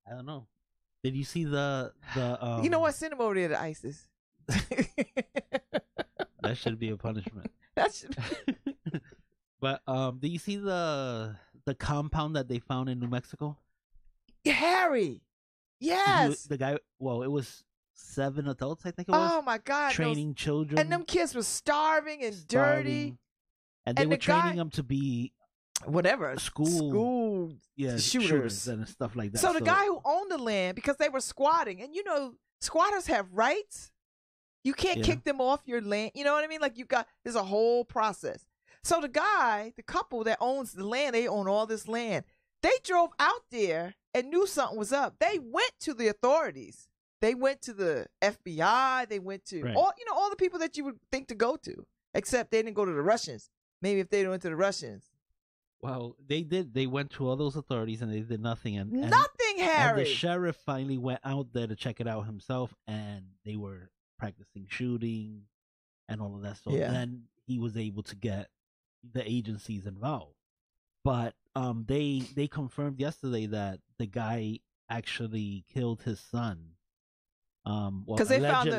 I don't know. Did you see the You know what? Send him over there to ISIS. That should be a punishment. That should. But did you see the compound that they found in New Mexico? Harry. Yes. The guy. Well, it was 7 adults, I think it was. Oh my God. Training children. And them kids were starving and dirty. And they were training them to be whatever school shooters and stuff like that. So the guy who owned the land, because they were squatting, and squatters have rights. You can't kick them off your land. You know what I mean? Like there's a whole process. So the couple that owns the land, they own all this land. They drove out there and knew something was up. They went to the authorities. They went to the FBI. They went to all the people that you would think to go to, except they didn't go to the Russians. Maybe if they went to the Russians. Well, they did. They went to all those authorities and they did nothing. Nothing, Harry. And the sheriff finally went out there to check it out himself, and they were practicing shooting and all of that. So then he was able to get the agencies involved. But they confirmed yesterday that the guy actually killed his son. Because they found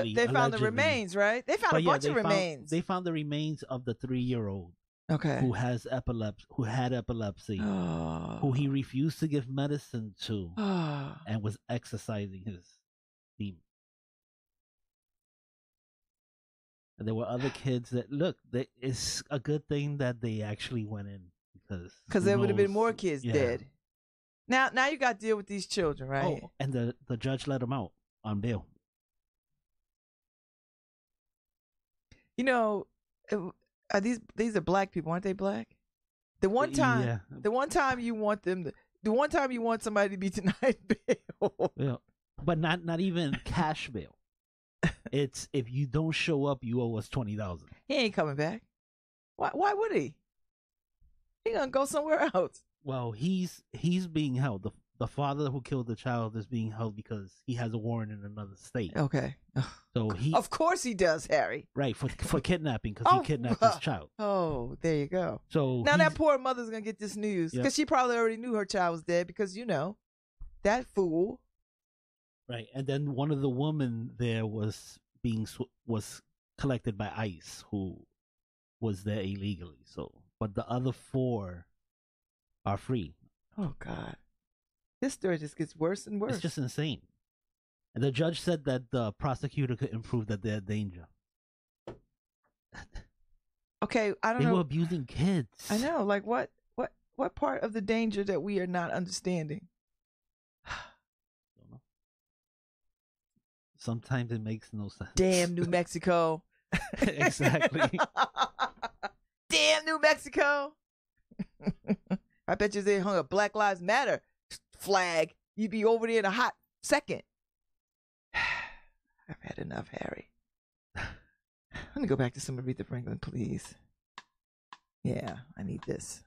the remains, right? They found a bunch of remains. They found the remains of the 3-year-old. Okay. Who had epilepsy, who he refused to give medicine to, and was exercising his demon. And there were other kids that it's a good thing that they actually went in because there would have been more kids dead. Now you got to deal with these children, right? Oh, and the judge let them out on bail. Are these are black people, aren't they black? The one time you want somebody to be denied bail. Yeah. But not even cash bail. It's if you don't show up, you owe us $20,000. He ain't coming back. Why would he? He gonna go somewhere else. Well, he's being held. The father who killed the child is being held because he has a warrant in another state. Okay. So of course he does, Harry. Right, for kidnapping, because he kidnapped his child. Oh, there you go. So now that poor mother's going to get this news because she probably already knew her child was dead because, that fool. Right, and then one of the women there was collected by ICE, who was there illegally. So, but the other 4 are free. Oh, God. This story just gets worse and worse. It's just insane. And the judge said that the prosecutor could improve that they're a danger. Okay, I don't know. They were abusing kids. I know. Like what part of the danger that we are not understanding? Don't know. Sometimes it makes no sense. Damn New Mexico. Exactly. Damn New Mexico. I bet you they hung a Black Lives Matter flag, you'd be over there in a hot second. I've had enough, Harry. Let me go back to some Aretha Franklin, please. Yeah, I need this.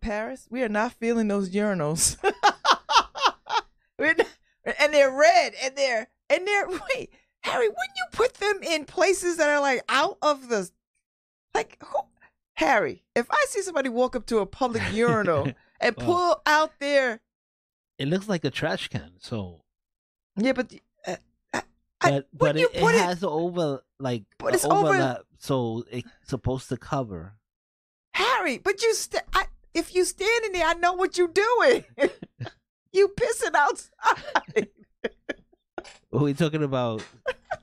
Paris, we are not feeling those urinals. And they're red, and they're wait, Harry, wouldn't you put them in places that are like out of the Harry, if I see somebody walk up to a public urinal and pull out their, it looks like a trash can. So yeah, but but it has over like but it's overlap, so it's supposed to cover. Harry, but if you stand in there, I know what you're doing. You pissing outside. We're talking about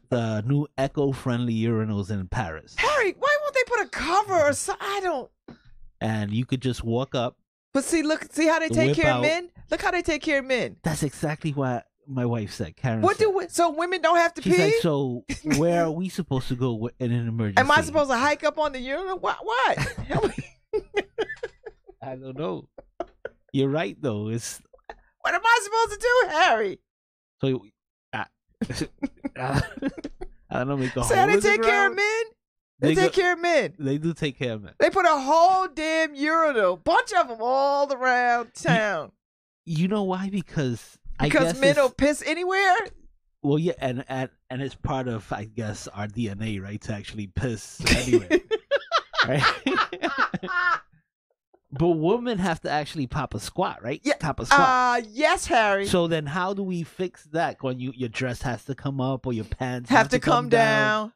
the new eco-friendly urinals in Paris. Harry, why won't they put a cover or something? I don't. And you could just walk up. But see how they take care of men? Look how they take care of men. That's exactly what my wife said, Karen. So women don't have to pee? She's like, so where are we supposed to go in an emergency? Am I supposed to hike up on the urinal? What? I don't know. You're right, though. What am I supposed to do, Harry? So, I don't know. Make a so hole they in take the care of ground? men? They take care of men. They do take care of men. They put a whole damn urinal, bunch of them all around town. You know why? Because men don't piss anywhere? Well, yeah, and it's part of, I guess, our DNA, right? To actually piss anywhere. Right? But women have to actually pop a squat, right? Yeah. Pop a squat. Yes, Harry. So then how do we fix that? When your dress has to come up or your pants have to come down.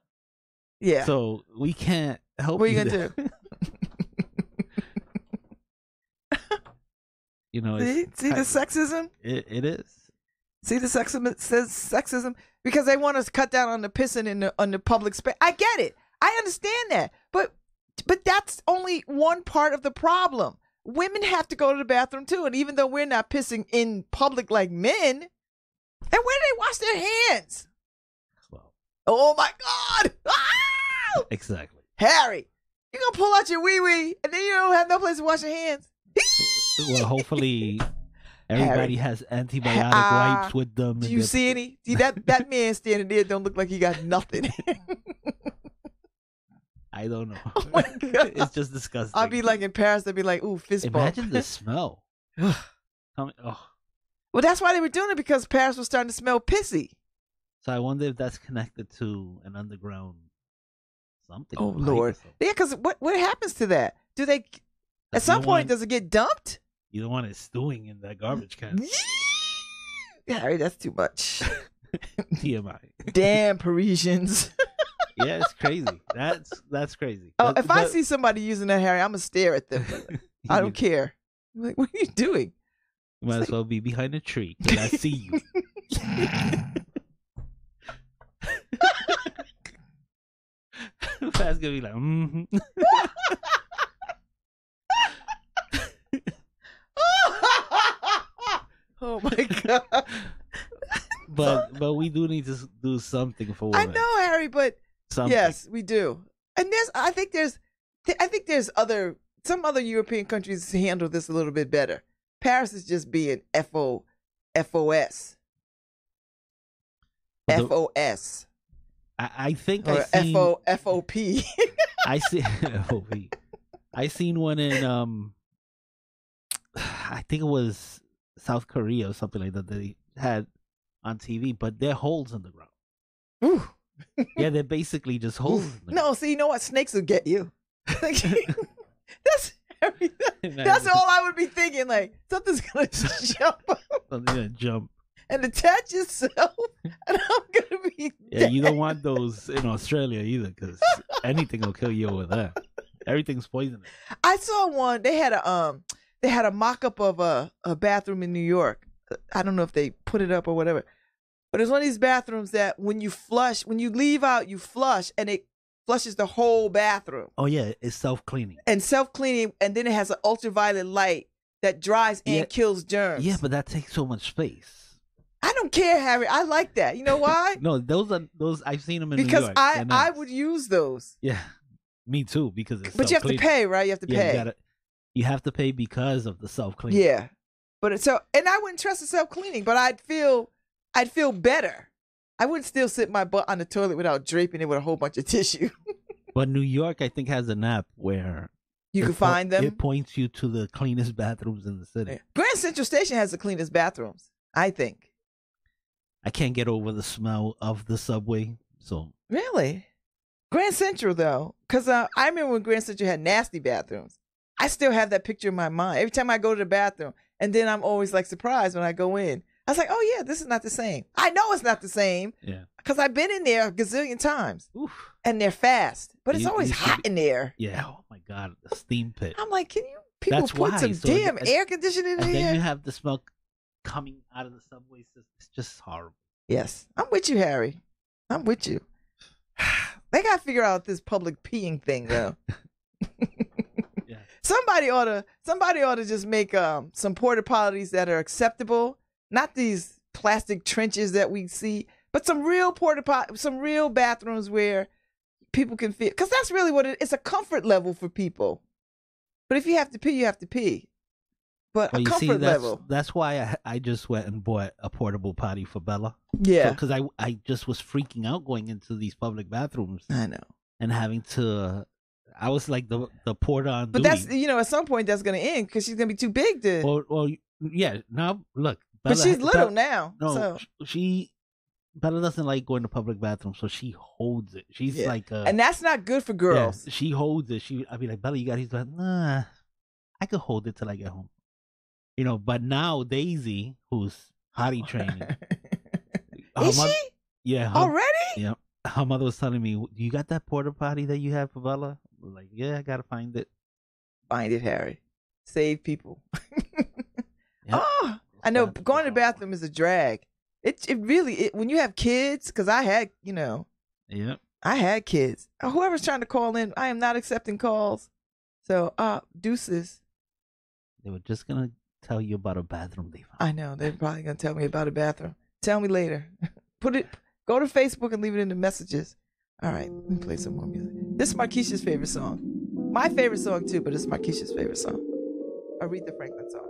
Yeah. So we can't help what you. What are you going to do? You know, see the sexism? It is. See the sexism? It says sexism because they want us to cut down on the pissing on the public space. I get it. I understand that. But that's only one part of the problem. Women have to go to the bathroom too. And even though we're not pissing in public like men, and where do they wash their hands? Well, oh my God. Ah! Exactly. Harry, you're going to pull out your wee-wee and then you don't have no place to wash your hands. Well, hopefully everybody has antibiotic wipes with them. Do you see any? See that man standing there don't look like he got nothing. I don't know. Oh my God. It's just disgusting. I'll be like in Paris, they'll be like, ooh, fist bump. Imagine the smell. Well, that's why they were doing it, because Paris was starting to smell pissy. So I wonder if that's connected to an underground something. Oh, Lord. Yeah, because what happens to that? Do they, at some point, does it get dumped? You don't want it stewing in that garbage can. Harry, that's too much. TMI. Damn Parisians. Yeah, it's crazy. That's crazy. Oh, if I see somebody using that, Harry, I'm gonna stare at them. I don't care. I'm like, what are you doing? You might as well be behind a tree because I see you. Pat's gonna be like, mm-hmm. Oh my God. But we do need to do something for women. I know, Harry, but something. Yes, we do. And I think there's some other European countries handle this a little bit better. Paris is just being FOS. FOS. I think or I seen FOP. I see FOP. I seen one in I think it was South Korea or something like that. They had on TV, but they're holes in the ground. Ooh. Yeah, they're basically just holes. No, see, you know what? Snakes will get you. That's all I would be thinking. Like, something's gonna jump up. Something's gonna jump and attach itself, and I'm gonna be dead. You don't want those in Australia either, because anything will kill you over there. Everything's poisonous. I saw one. They had a mock-up of a bathroom in New York. I don't know if they put it up or whatever, but it's one of these bathrooms that when you leave out, you flush, and it flushes the whole bathroom. Oh yeah, it's self-cleaning. And self-cleaning, and then it has an ultraviolet light that dries and kills germs. Yeah, but that takes so much space. I don't care, Harry. I like that. You know why? No, those I've seen them in New York. Because I would use those. Yeah, me too. Because it's but you have to pay, right? You have to pay. You have to pay because of the self-cleaning. Yeah, but and I wouldn't trust the self-cleaning, but I'd feel better. I wouldn't still sit my butt on the toilet without draping it with a whole bunch of tissue. But New York, I think, has an app where You can find them. It points you to the cleanest bathrooms in the city. Grand Central Station has the cleanest bathrooms, I think. I can't get over the smell of the subway. So Really? Grand Central, though, because I remember when Grand Central had nasty bathrooms. I still have that picture in my mind. Every time I go to the bathroom, and then I'm always like surprised when I go in. I was like, oh, yeah, this is not the same. I know it's not the same. Yeah. Because I've been in there a gazillion times. Oof. And they're fast. But it's always hot in there. Yeah. Oh, my God. The steam pit. I'm like, can you people put some damn air conditioning in here? And here? then you have the smell coming out of the subway system. It's just horrible. Yes. I'm with you, Harry. I'm with you. They got to figure out this public peeing thing, though. Yeah. Somebody ought to just make some porta potties that are acceptable. Not these plastic trenches that we see, but some real some real bathrooms where people can fit. Because that's really what it's a comfort level for people. But if you have to pee, you have to pee. But a comfort level. That's why I just went and bought a portable potty for Bella. Yeah. Because I just was freaking out going into these public bathrooms. I know. And having to, I was like the porter on duty. But that's, at some point that's going to end because she's going to be too big to. Well, yeah. Now, look. Bella, but she's little now. No, so. Bella doesn't like going to public bathrooms, so she holds it. She's like, and that's not good for girls. Yeah, she holds it. I'd be like, Bella, you got it. He's like, nah, I could hold it till I get home. But now Daisy, who's potty training, is she? Yeah. Already? Yeah. Her mother was telling me, "Do you got that porta potty that you have for Bella?" I'm like, yeah, I gotta find it. Find it, Harry. Save people. Yep. Oh, I know. Going to the bathroom is a drag. It really when you have kids, because I had Yeah. I had kids. Whoever's trying to call in, I am not accepting calls. So deuces. They were just gonna tell you about a bathroom they found. I know they're probably gonna tell me about a bathroom. Tell me later. Go to Facebook and leave it in the messages. All right, let me play some more music. This is Marquisha's favorite song. My favorite song too, but it's Marquisha's favorite song. Aretha Franklin song.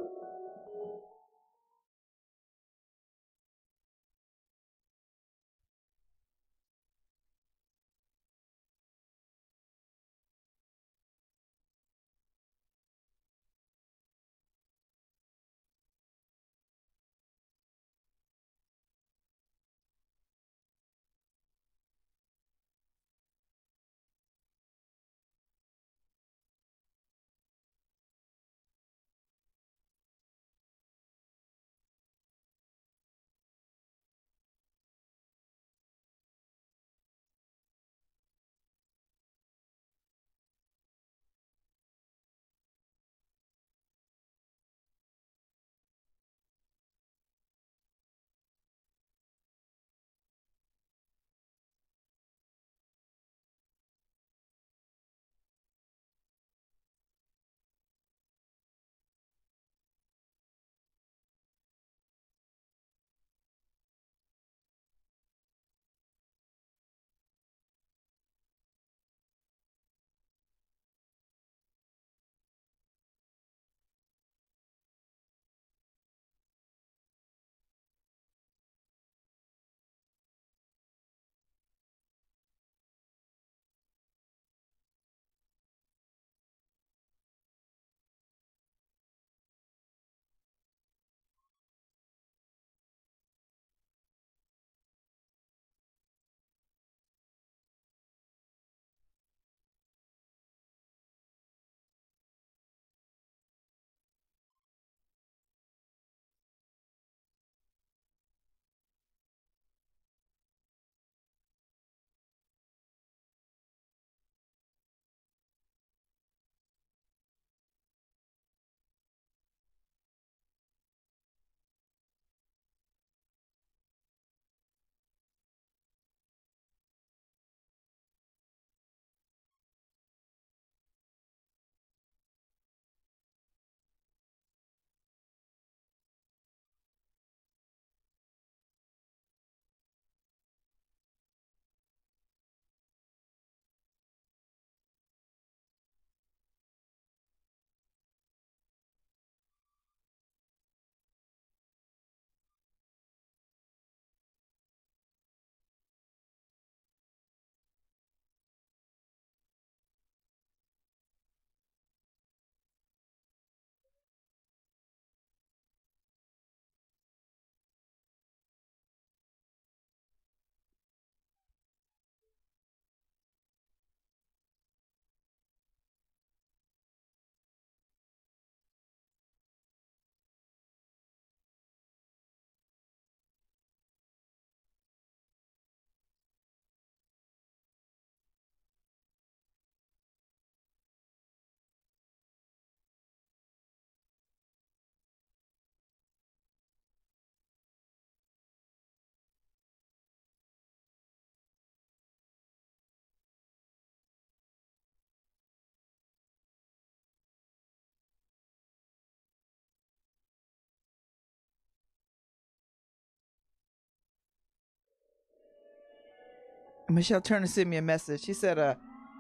Michelle Turner sent me a message. She said,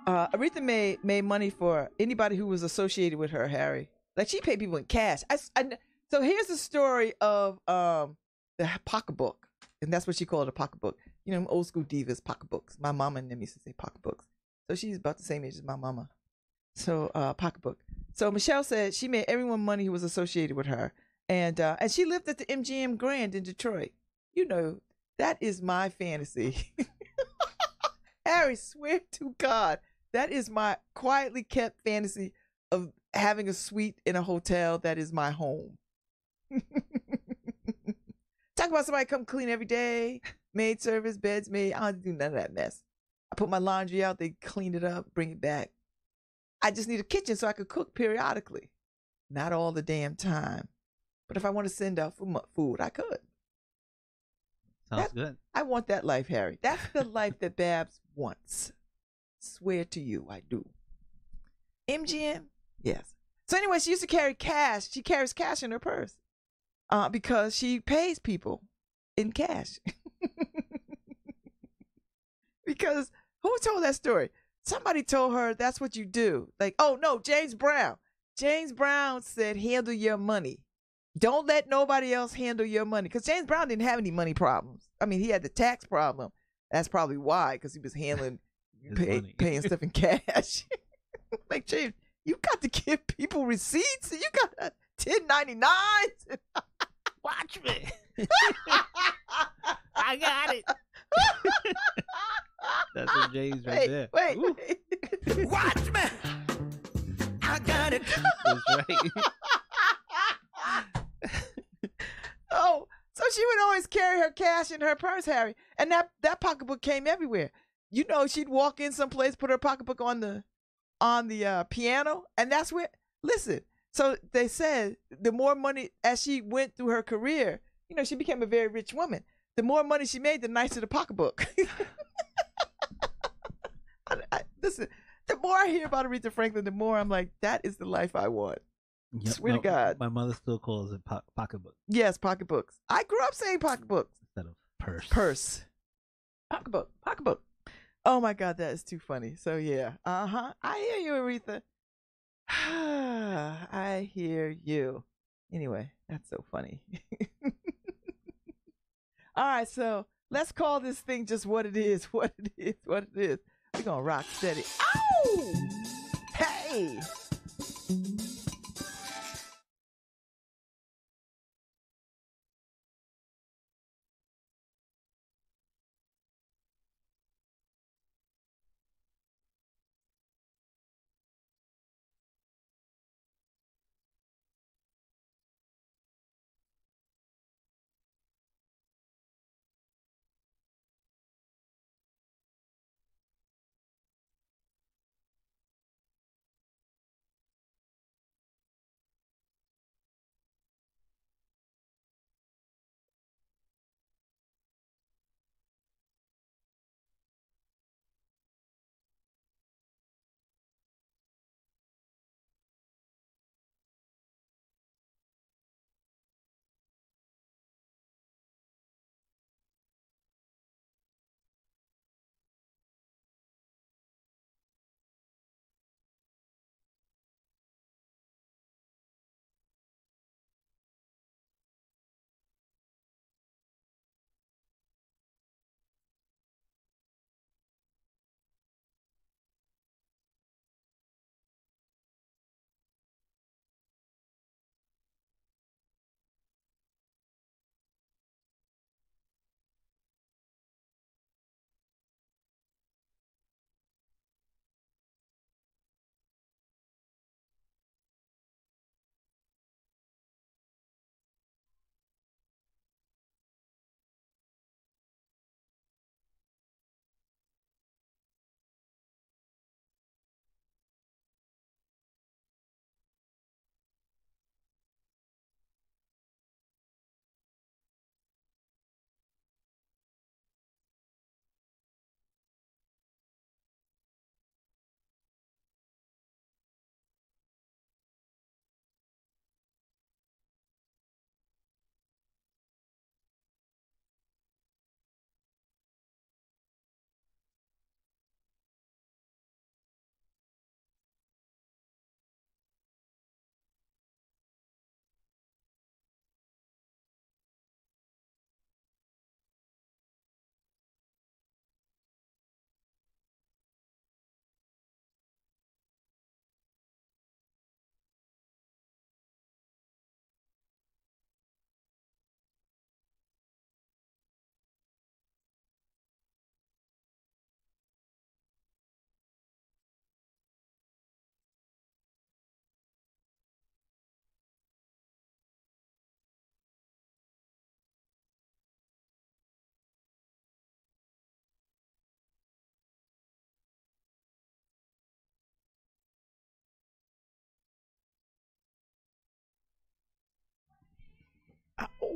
Aretha made money for anybody who was associated with her, Harry. Like, she paid people in cash. So here's the story of the pocketbook. And that's what she called a pocketbook. You know, old school divas, pocketbooks. My mama and them used to say pocketbooks. So she's about the same age as my mama. So pocketbook. So Michelle said she made everyone money who was associated with her. And she lived at the MGM Grand in Detroit. You know, that is my fantasy. Harry, swear to God, that is my quietly kept fantasy of having a suite in a hotel that is my home. Talk about somebody come clean every day, maid service, beds made. I don't do none of that mess. I put my laundry out, they clean it up, bring it back. I just need a kitchen so I could cook periodically. Not all the damn time. But if I want to send out food, I could. Sounds good. I want that life, Harry. That's the life that Babz wants. Swear to you, I do. MGM? Yes. So anyway, she used to carry cash. She carries cash in her purse because she pays people in cash. Because who told that story? Somebody told her that's what you do. Like, oh, no, James Brown. James Brown said, handle your money. Don't let nobody else handle your money. Because James Brown didn't have any money problems. I mean, he had the tax problem. That's probably why, because he was handling, paying stuff in cash. Like, James, you got to give people receipts. You got 1099s. Watch me. I got it. That's what James right there. Wait. Watch me. I got it. That's right. Oh, so she would always carry her cash in her purse, Harry. And that pocketbook came everywhere. You know, she'd walk in someplace, put her pocketbook on the piano, and that's where, listen, so they said the more money, as she went through her career, you know, she became a very rich woman. The more money she made, the nicer the pocketbook. Listen, the more I hear about Aretha Franklin, the more I'm like, that is the life I want. Yep. Swear to God. My mother still calls it pocketbook Yes, pocketbooks. I grew up saying pocketbooks. instead of purse. Purse. Pocketbook. Oh my God, that is too funny. So yeah. I hear you, Aretha. I hear you. Anyway, that's so funny. All right, so let's call this thing just what it is. We're gonna rock steady. Ow! Hey!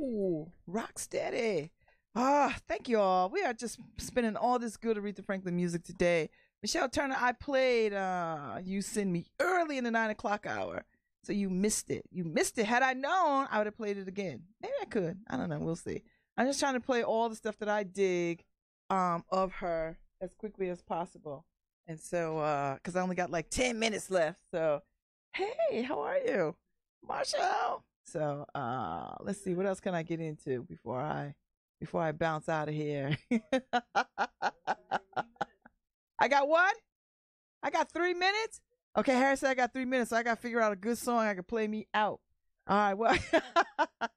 Ooh, rock steady. Ah, thank you all. We are just spinning all this good Aretha Franklin music today. Michelle Turner, I played You Send Me early in the 9 o'clock hour. So you missed it. You missed it. Had I known, I would have played it again. Maybe I could. I don't know. We'll see. I'm just trying to play all the stuff that I dig of her as quickly as possible. And so, because I only got like 10 minutes left. So, hey, how are you? Marshall. So, let's see. What else can I get into before I bounce out of here? I got what? I got 3 minutes? Okay, Harry said I got 3 minutes, so I got to figure out a good song I can play me out. All right, well. All right,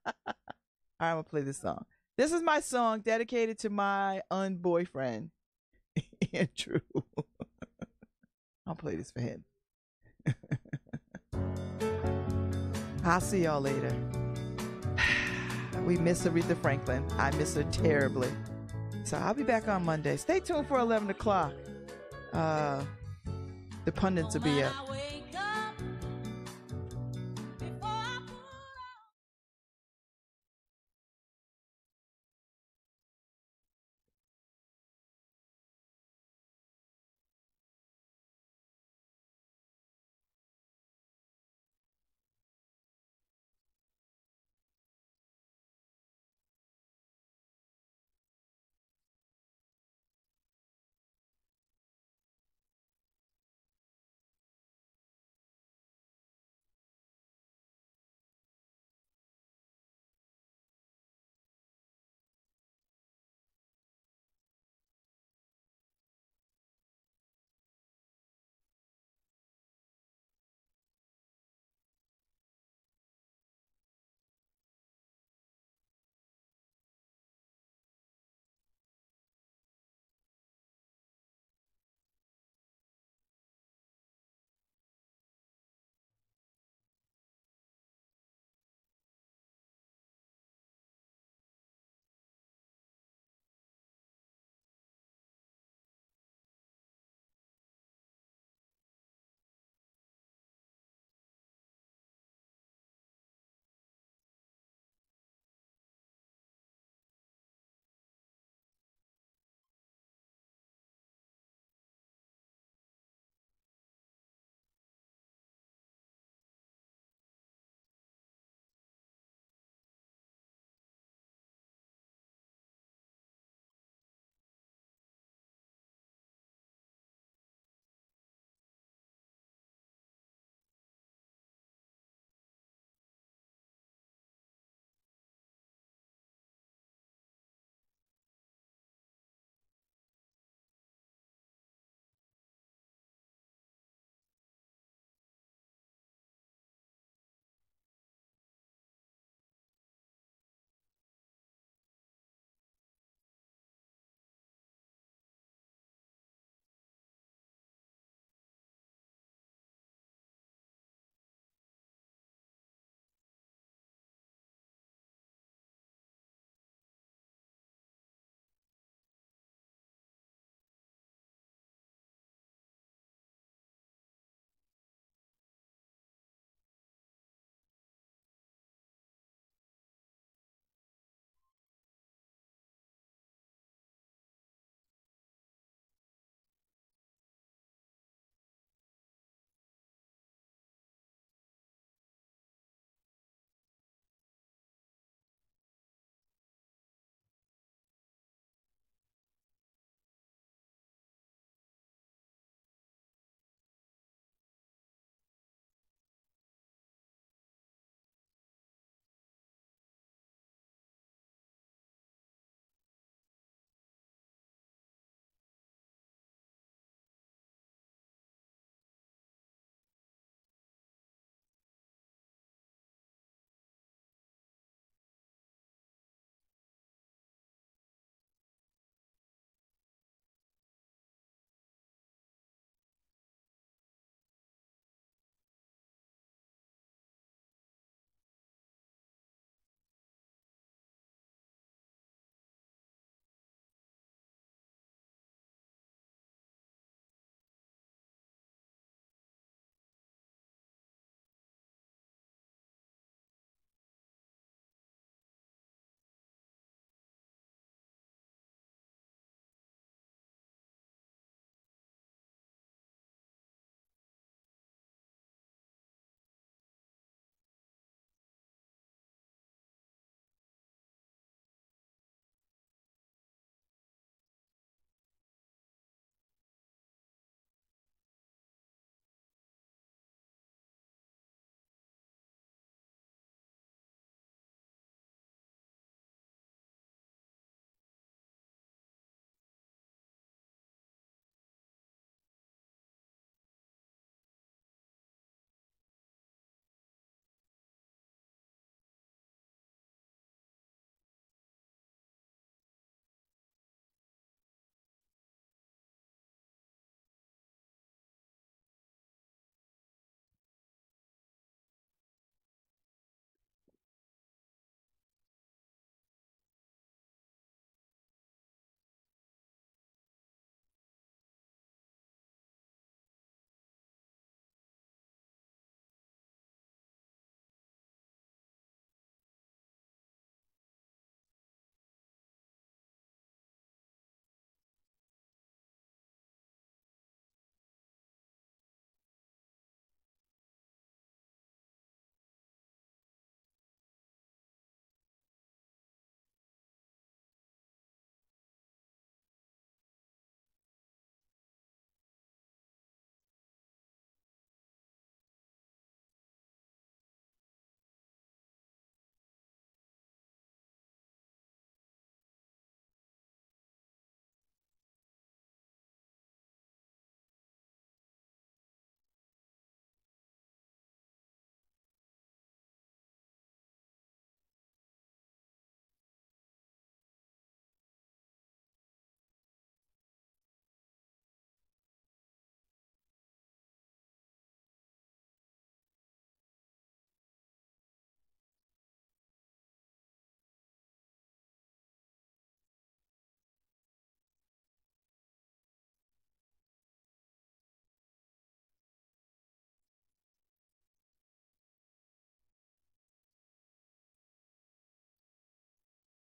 I'm going to play this song. This is my song dedicated to my unboyfriend, Andrew. I'll play this for him. I'll see y'all later. We miss Aretha Franklin. I miss her terribly. So I'll be back on Monday. Stay tuned for 11 o'clock. The pundits will be up.